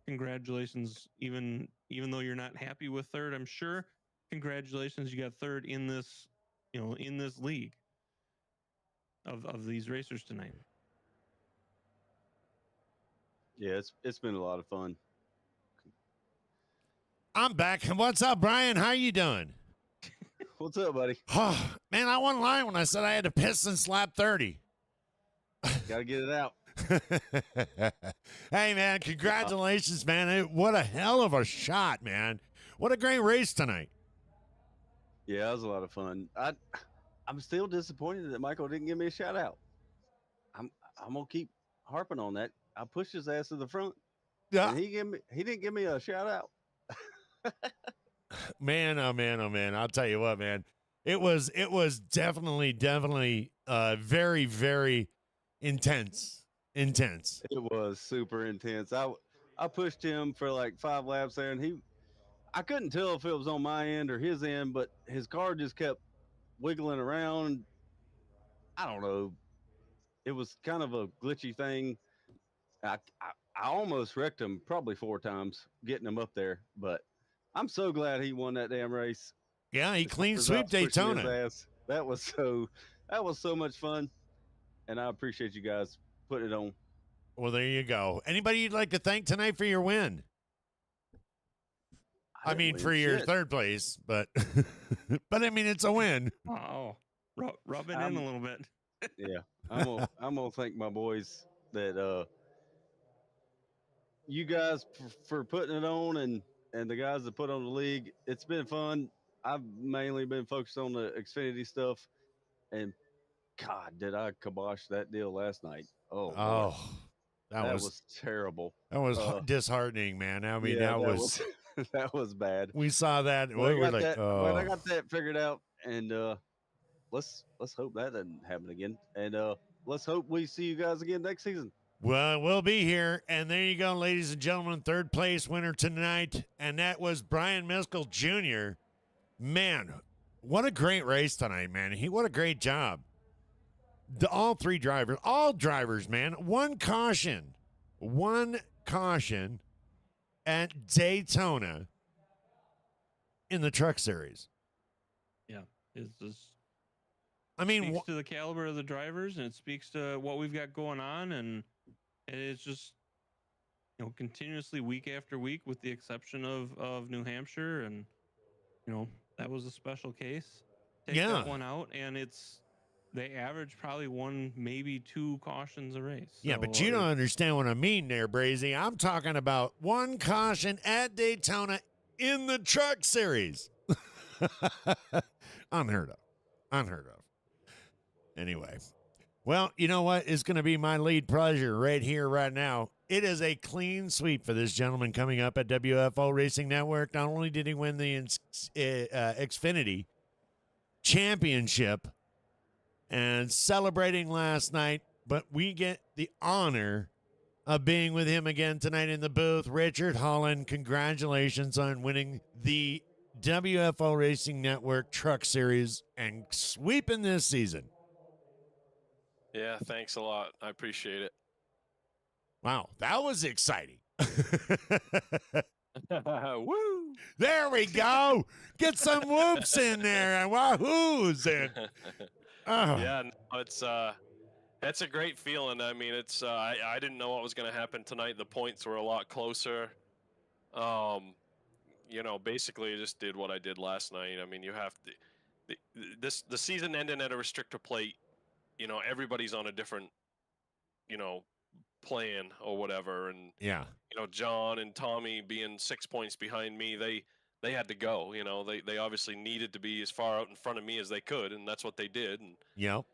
congratulations. Even though you're not happy with third, I'm sure. Congratulations, you got third in this in this league of these racers tonight. Yeah, it's been a lot of fun. I'm back. What's up, Brian? How you doing? What's up, buddy? Oh, man, I wasn't lying when I said I had a Pistons slap 30. Got to get it out. Hey, man, congratulations, man. What a hell of a shot, man. What a great race tonight. Yeah, that was a lot of fun. I'm still disappointed that Michael didn't give me a shout out. I'm gonna keep harping on that. I pushed his ass to the front, Yeah. and he didn't give me a shout out. Man, oh man, oh man. I'll tell you what, man. It was definitely very, very intense. Intense. It was super intense. I pushed him for like 5 laps there, and I couldn't tell if it was on my end or his end, but his car just kept wiggling around. I don't know. It was kind of a glitchy thing. I almost wrecked him probably 4 times getting him up there, but I'm so glad he won that damn race. Yeah, he As clean far as sweep us pushing his Daytona. ass. That was so much fun, and I appreciate you guys putting it on. Well, there you go. Anybody you'd like to thank tonight for your win? I didn't mean, win for your shit. third place, but but I mean, it's a win. Oh, rub it in I'm- a little bit. Yeah, I'm gonna thank my boys that you guys for putting it on, and the guys that put on the league. It's been fun. I've mainly been focused on the Xfinity stuff, and God, did I kibosh that deal last night? Oh boy, Oh, that that was was terrible. disheartening, man. I mean, Yeah, that that was that was bad. we saw that. But We I were got like, that. But I oh. got that figured out, and let's hope that doesn't happen again, and let's hope we see you guys again next season. Well, we'll be here. And there you go, ladies and gentlemen. Third place winner tonight. And that was Brian Miskell Jr. Man, what a great race tonight, man. What a great job. All drivers, man. One caution at Daytona in the Truck Series. Yeah, it's just I mean, speaks to the caliber of the drivers, and it speaks to what we've got going on, and it's just continuously week after week, with the exception of New Hampshire, and that was a special case. Take Yeah. that one out, and they average probably 1, maybe 2 cautions a race. yeah, but So you don't understand what I mean there, Brazy. I'm talking about one caution at Daytona in the Truck Series. Unheard of. Anyway, well, you know what is going to be my lead pleasure right here, right now? It is a clean sweep for this gentleman coming up at WFO Racing Network. Not only did he win the Xfinity Championship and celebrating last night, but we get the honor of being with him again tonight in the booth. Richard Holland, congratulations on winning the WFO Racing Network Truck Series and sweeping this season. Yeah, thanks a lot. I appreciate it. Wow, that was exciting. Woo! There we go. Get some whoops in there and wahoo's in. Oh. Yeah, no, it's a great feeling. I mean, I didn't know what was going to happen tonight. The points were a lot closer. Basically, I just did what I did last night. I mean, you have to. The season ending at a restrictor plate. Everybody's on a different plan or whatever. And Yeah. John and Tommy being 6 points behind me, they had to go. They obviously needed to be as far out in front of me as they could, and that's what they did. And Yep.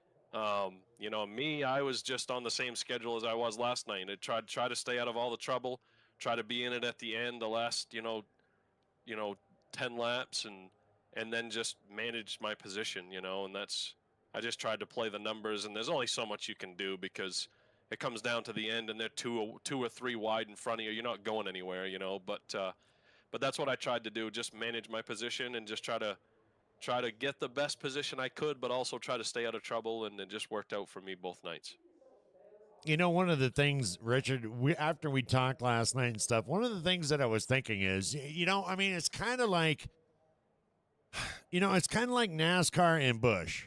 me, I was just on the same schedule as I was last night. I try to stay out of all the trouble, try to be in it at the end, the last you know 10 laps, and then just manage my position. And that's I just tried to play the numbers, and there's only so much you can do because it comes down to the end and they're two or three wide in front of you. You're not going anywhere. But that's what I tried to do, just manage my position and just try to get the best position I could, but also try to stay out of trouble, and it just worked out for me both nights. One of the things, Richard, after we talked last night and stuff, one of the things that I was thinking is, I mean, it's kind of like, it's kind of like NASCAR and Busch,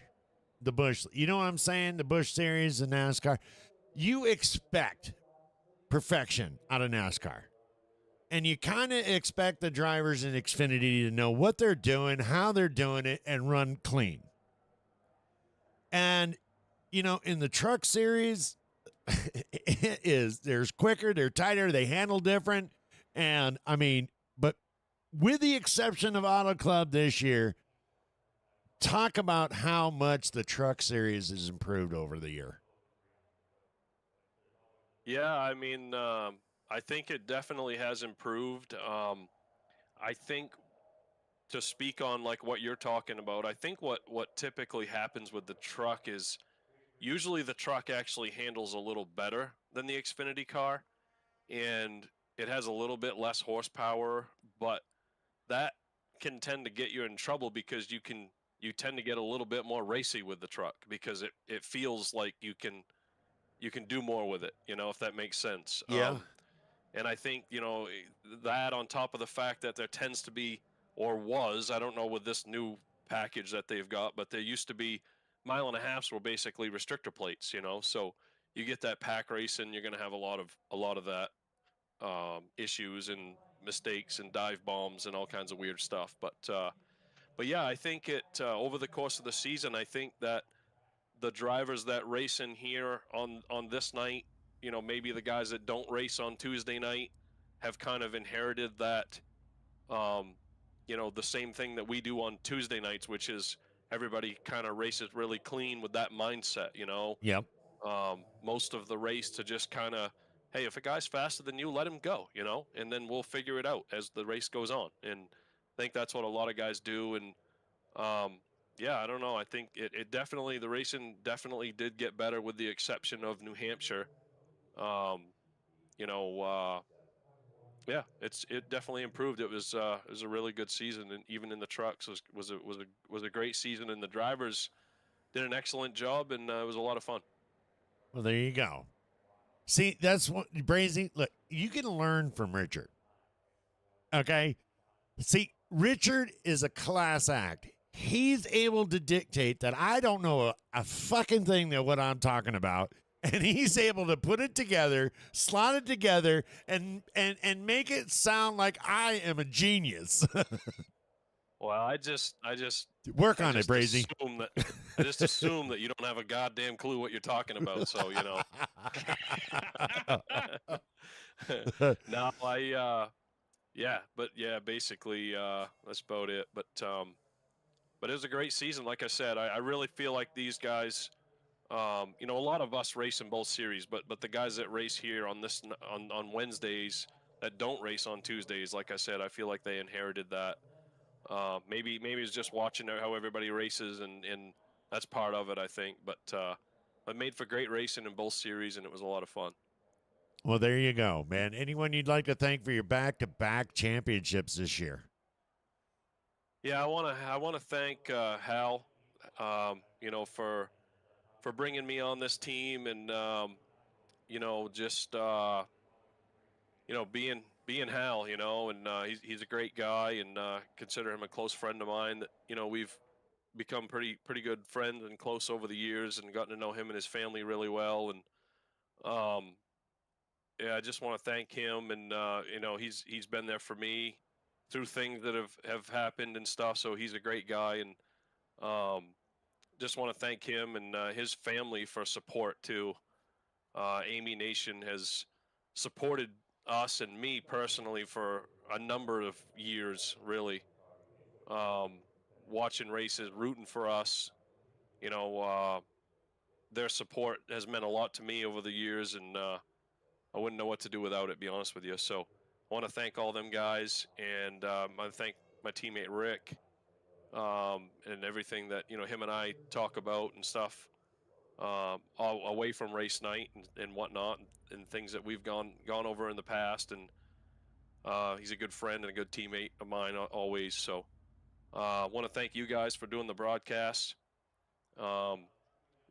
the Busch, you know what I'm saying? The Busch series and NASCAR. You expect perfection out of NASCAR. And you kind of expect the drivers in Xfinity to know what they're doing, how they're doing it, and run clean. And, in the truck series, there's quicker, they're tighter, they handle different. And I mean, but with the exception of Auto Club this year, talk about how much the truck series has improved over the year. Yeah, I mean, I think it definitely has improved. I think, to speak on like what you're talking about, I think what typically happens with the truck is usually the truck actually handles a little better than the Xfinity car, and it has a little bit less horsepower, but that can tend to get you in trouble because you tend to get a little bit more racy with the truck because it feels like you can do more with it, if that makes sense. Yeah. And I think, that on top of the fact that there tends to be, or was, I don't know with this new package that they've got, but there used to be mile and a halfs were basically restrictor plates, so you get that pack racing, you're going to have a lot of that issues and mistakes and dive bombs and all kinds of weird stuff. But yeah, I think it over the course of the season, I think that the drivers that race in here on this night, maybe the guys that don't race on Tuesday night have kind of inherited that, the same thing that we do on Tuesday nights, which is everybody kind of races really clean with that mindset, Yep. most of the race to just kind of, hey, if a guy's faster than you, let him go, and then we'll figure it out as the race goes on. And I think that's what a lot of guys do. And yeah, I don't know. I think it definitely, the racing definitely did get better with the exception of New Hampshire. Um, you know, yeah, it definitely improved. It was a really good season, and even in the trucks was a great season, and the drivers did an excellent job, and it was a lot of fun. Well, there you go. See, that's what Brazy. Look, you can learn from Richard. Okay. See, Richard is a class act. He's able to dictate that I don't know a fucking thing that what I'm talking about. And he's able to put it together, slot it together, and make it sound like I am a genius. Well, I just Work I on it, just Brazy. assume that you don't have a goddamn clue what you're talking about. So no, yeah, basically that's about it. But it was a great season. Like I said, I really feel like these guys, a lot of us race in both series, but the guys that race here on Wednesdays that don't race on Tuesdays, like I said, I feel like they inherited that. Maybe it's just watching how everybody races, and that's part of it, I think. But it made for great racing in both series, and it was a lot of fun. Well, there you go, man. Anyone you'd like to thank for your back-to-back championships this year? Yeah, I want to thank Hal, for bringing me on this team, and just being Hal, and he's a great guy, and consider him a close friend of mine. That we've become pretty good friends and close over the years, and gotten to know him and his family really well. And um, yeah, I just want to thank him, and he's been there for me through things that have happened and stuff. So he's a great guy, and um, just want to thank him and his family for support too. Amy Nation has supported us and me personally for a number of years, really. Watching races, rooting for us. You know, their support has meant a lot to me over the years, and I wouldn't know what to do without it, be honest with you. So I want to thank all them guys, and I thank my teammate Rick, and everything that, you know, him and I talk about and stuff, all away from race night and whatnot, and things that we've gone over in the past. And he's a good friend and a good teammate of mine always. So I want to thank you guys for doing the broadcast. Um,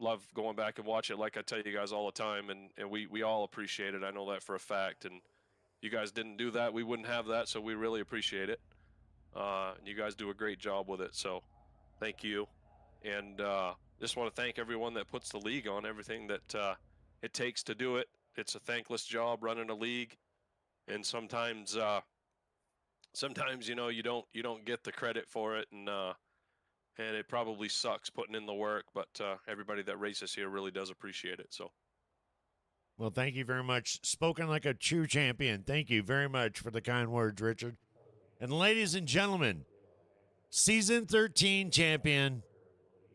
love going back and watch it, like I tell you guys all the time, and we all appreciate it. I know that for a fact. And you guys didn't do that, we wouldn't have that. So we really appreciate it. And you guys do a great job with it. So thank you. And just want to thank everyone that puts the league on, everything that it takes to do it. It's a thankless job running a league, and sometimes you know, you don't get the credit for it, and it probably sucks putting in the work, but everybody that races here really does appreciate it. So Well, thank you very much. Spoken like a true champion. Thank you very much for the kind words, Richard. And ladies and gentlemen, season 13 champion,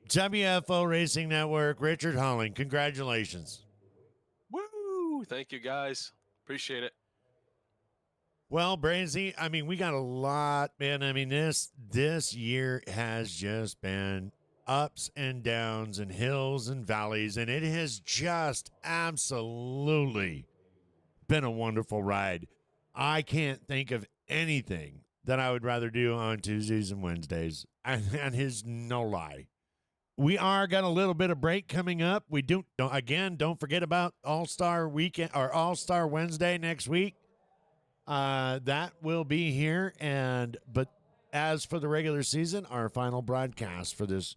WFO Racing Network, Richard Holling. Congratulations. woo! Thank you guys, appreciate it. Well, Brazy, I mean, we got a lot, man. I mean, this year has just been ups and downs and hills and valleys, and it has just absolutely been a wonderful ride. I can't think of anything that I would rather do on Tuesdays and Wednesdays, and that is no lie. We are got a little bit of break coming up. We don't forget about All-Star Weekend or All-Star Wednesday next week. That will be here, but as for the regular season, our final broadcast for this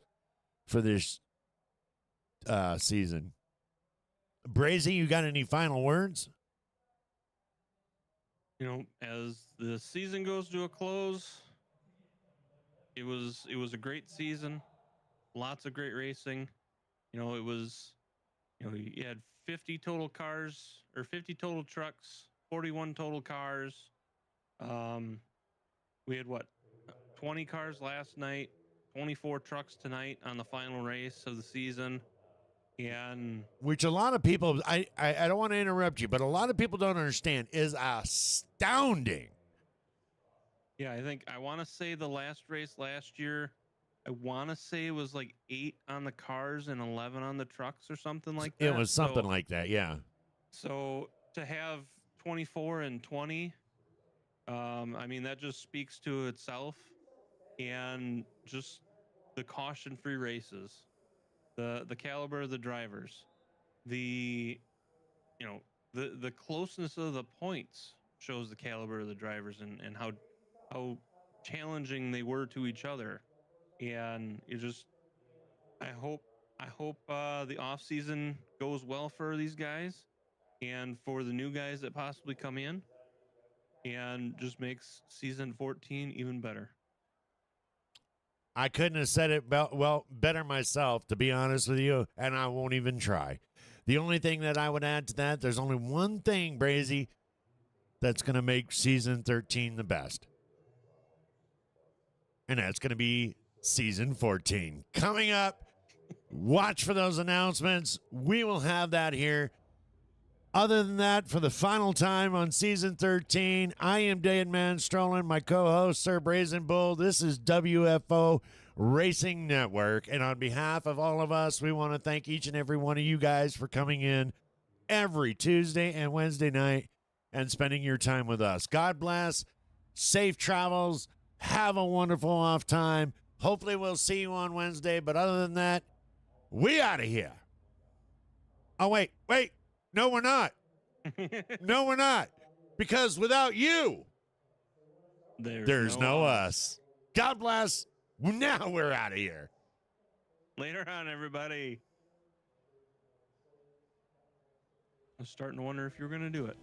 season. Brazy, you got any final words? You know, as the season goes to a close, it was a great season, lots of great racing. You know, you had 50 total cars, or 50 total trucks, 41 total cars. We had 20 cars last night, 24 trucks tonight on the final race of the season. And Which a lot of people, I don't want to interrupt you, but a lot of people don't understand is astounding. yeah, I want to say the last race last year, I want to say it was like 8 on the cars and 11 on the trucks or something like that. It was something like that, yeah. So to have 24 and 20, I mean, that just speaks to itself, and just the caution-free races, the caliber of the drivers, the you know the closeness of the points shows the caliber of the drivers, and how challenging they were to each other. And I hope the off season goes well for these guys and for the new guys that possibly come in, and just makes season 14 even better. I couldn't have said it better myself, to be honest with you, and I won't even try. The only thing that I would add to that, there's only one thing, Brazy, that's going to make season 13 the best. And that's going to be season 14. Coming up, watch for those announcements. We will have that here. Other than that, for the final time on season 13, I am Dead Man Strolling, my co-host, Sir Brazen Bull. This is WFO Racing Network. And on behalf of all of us, we want to thank each and every one of you guys for coming in every Tuesday and Wednesday night and spending your time with us. God bless. Safe travels. Have a wonderful off time. Hopefully we'll see you on Wednesday. But other than that, we out of here. Oh, wait. No, we're not. No, we're not. Because without you, there's no us. God bless. Now we're out of here. Later on, everybody. I was starting to wonder if you were going to do it.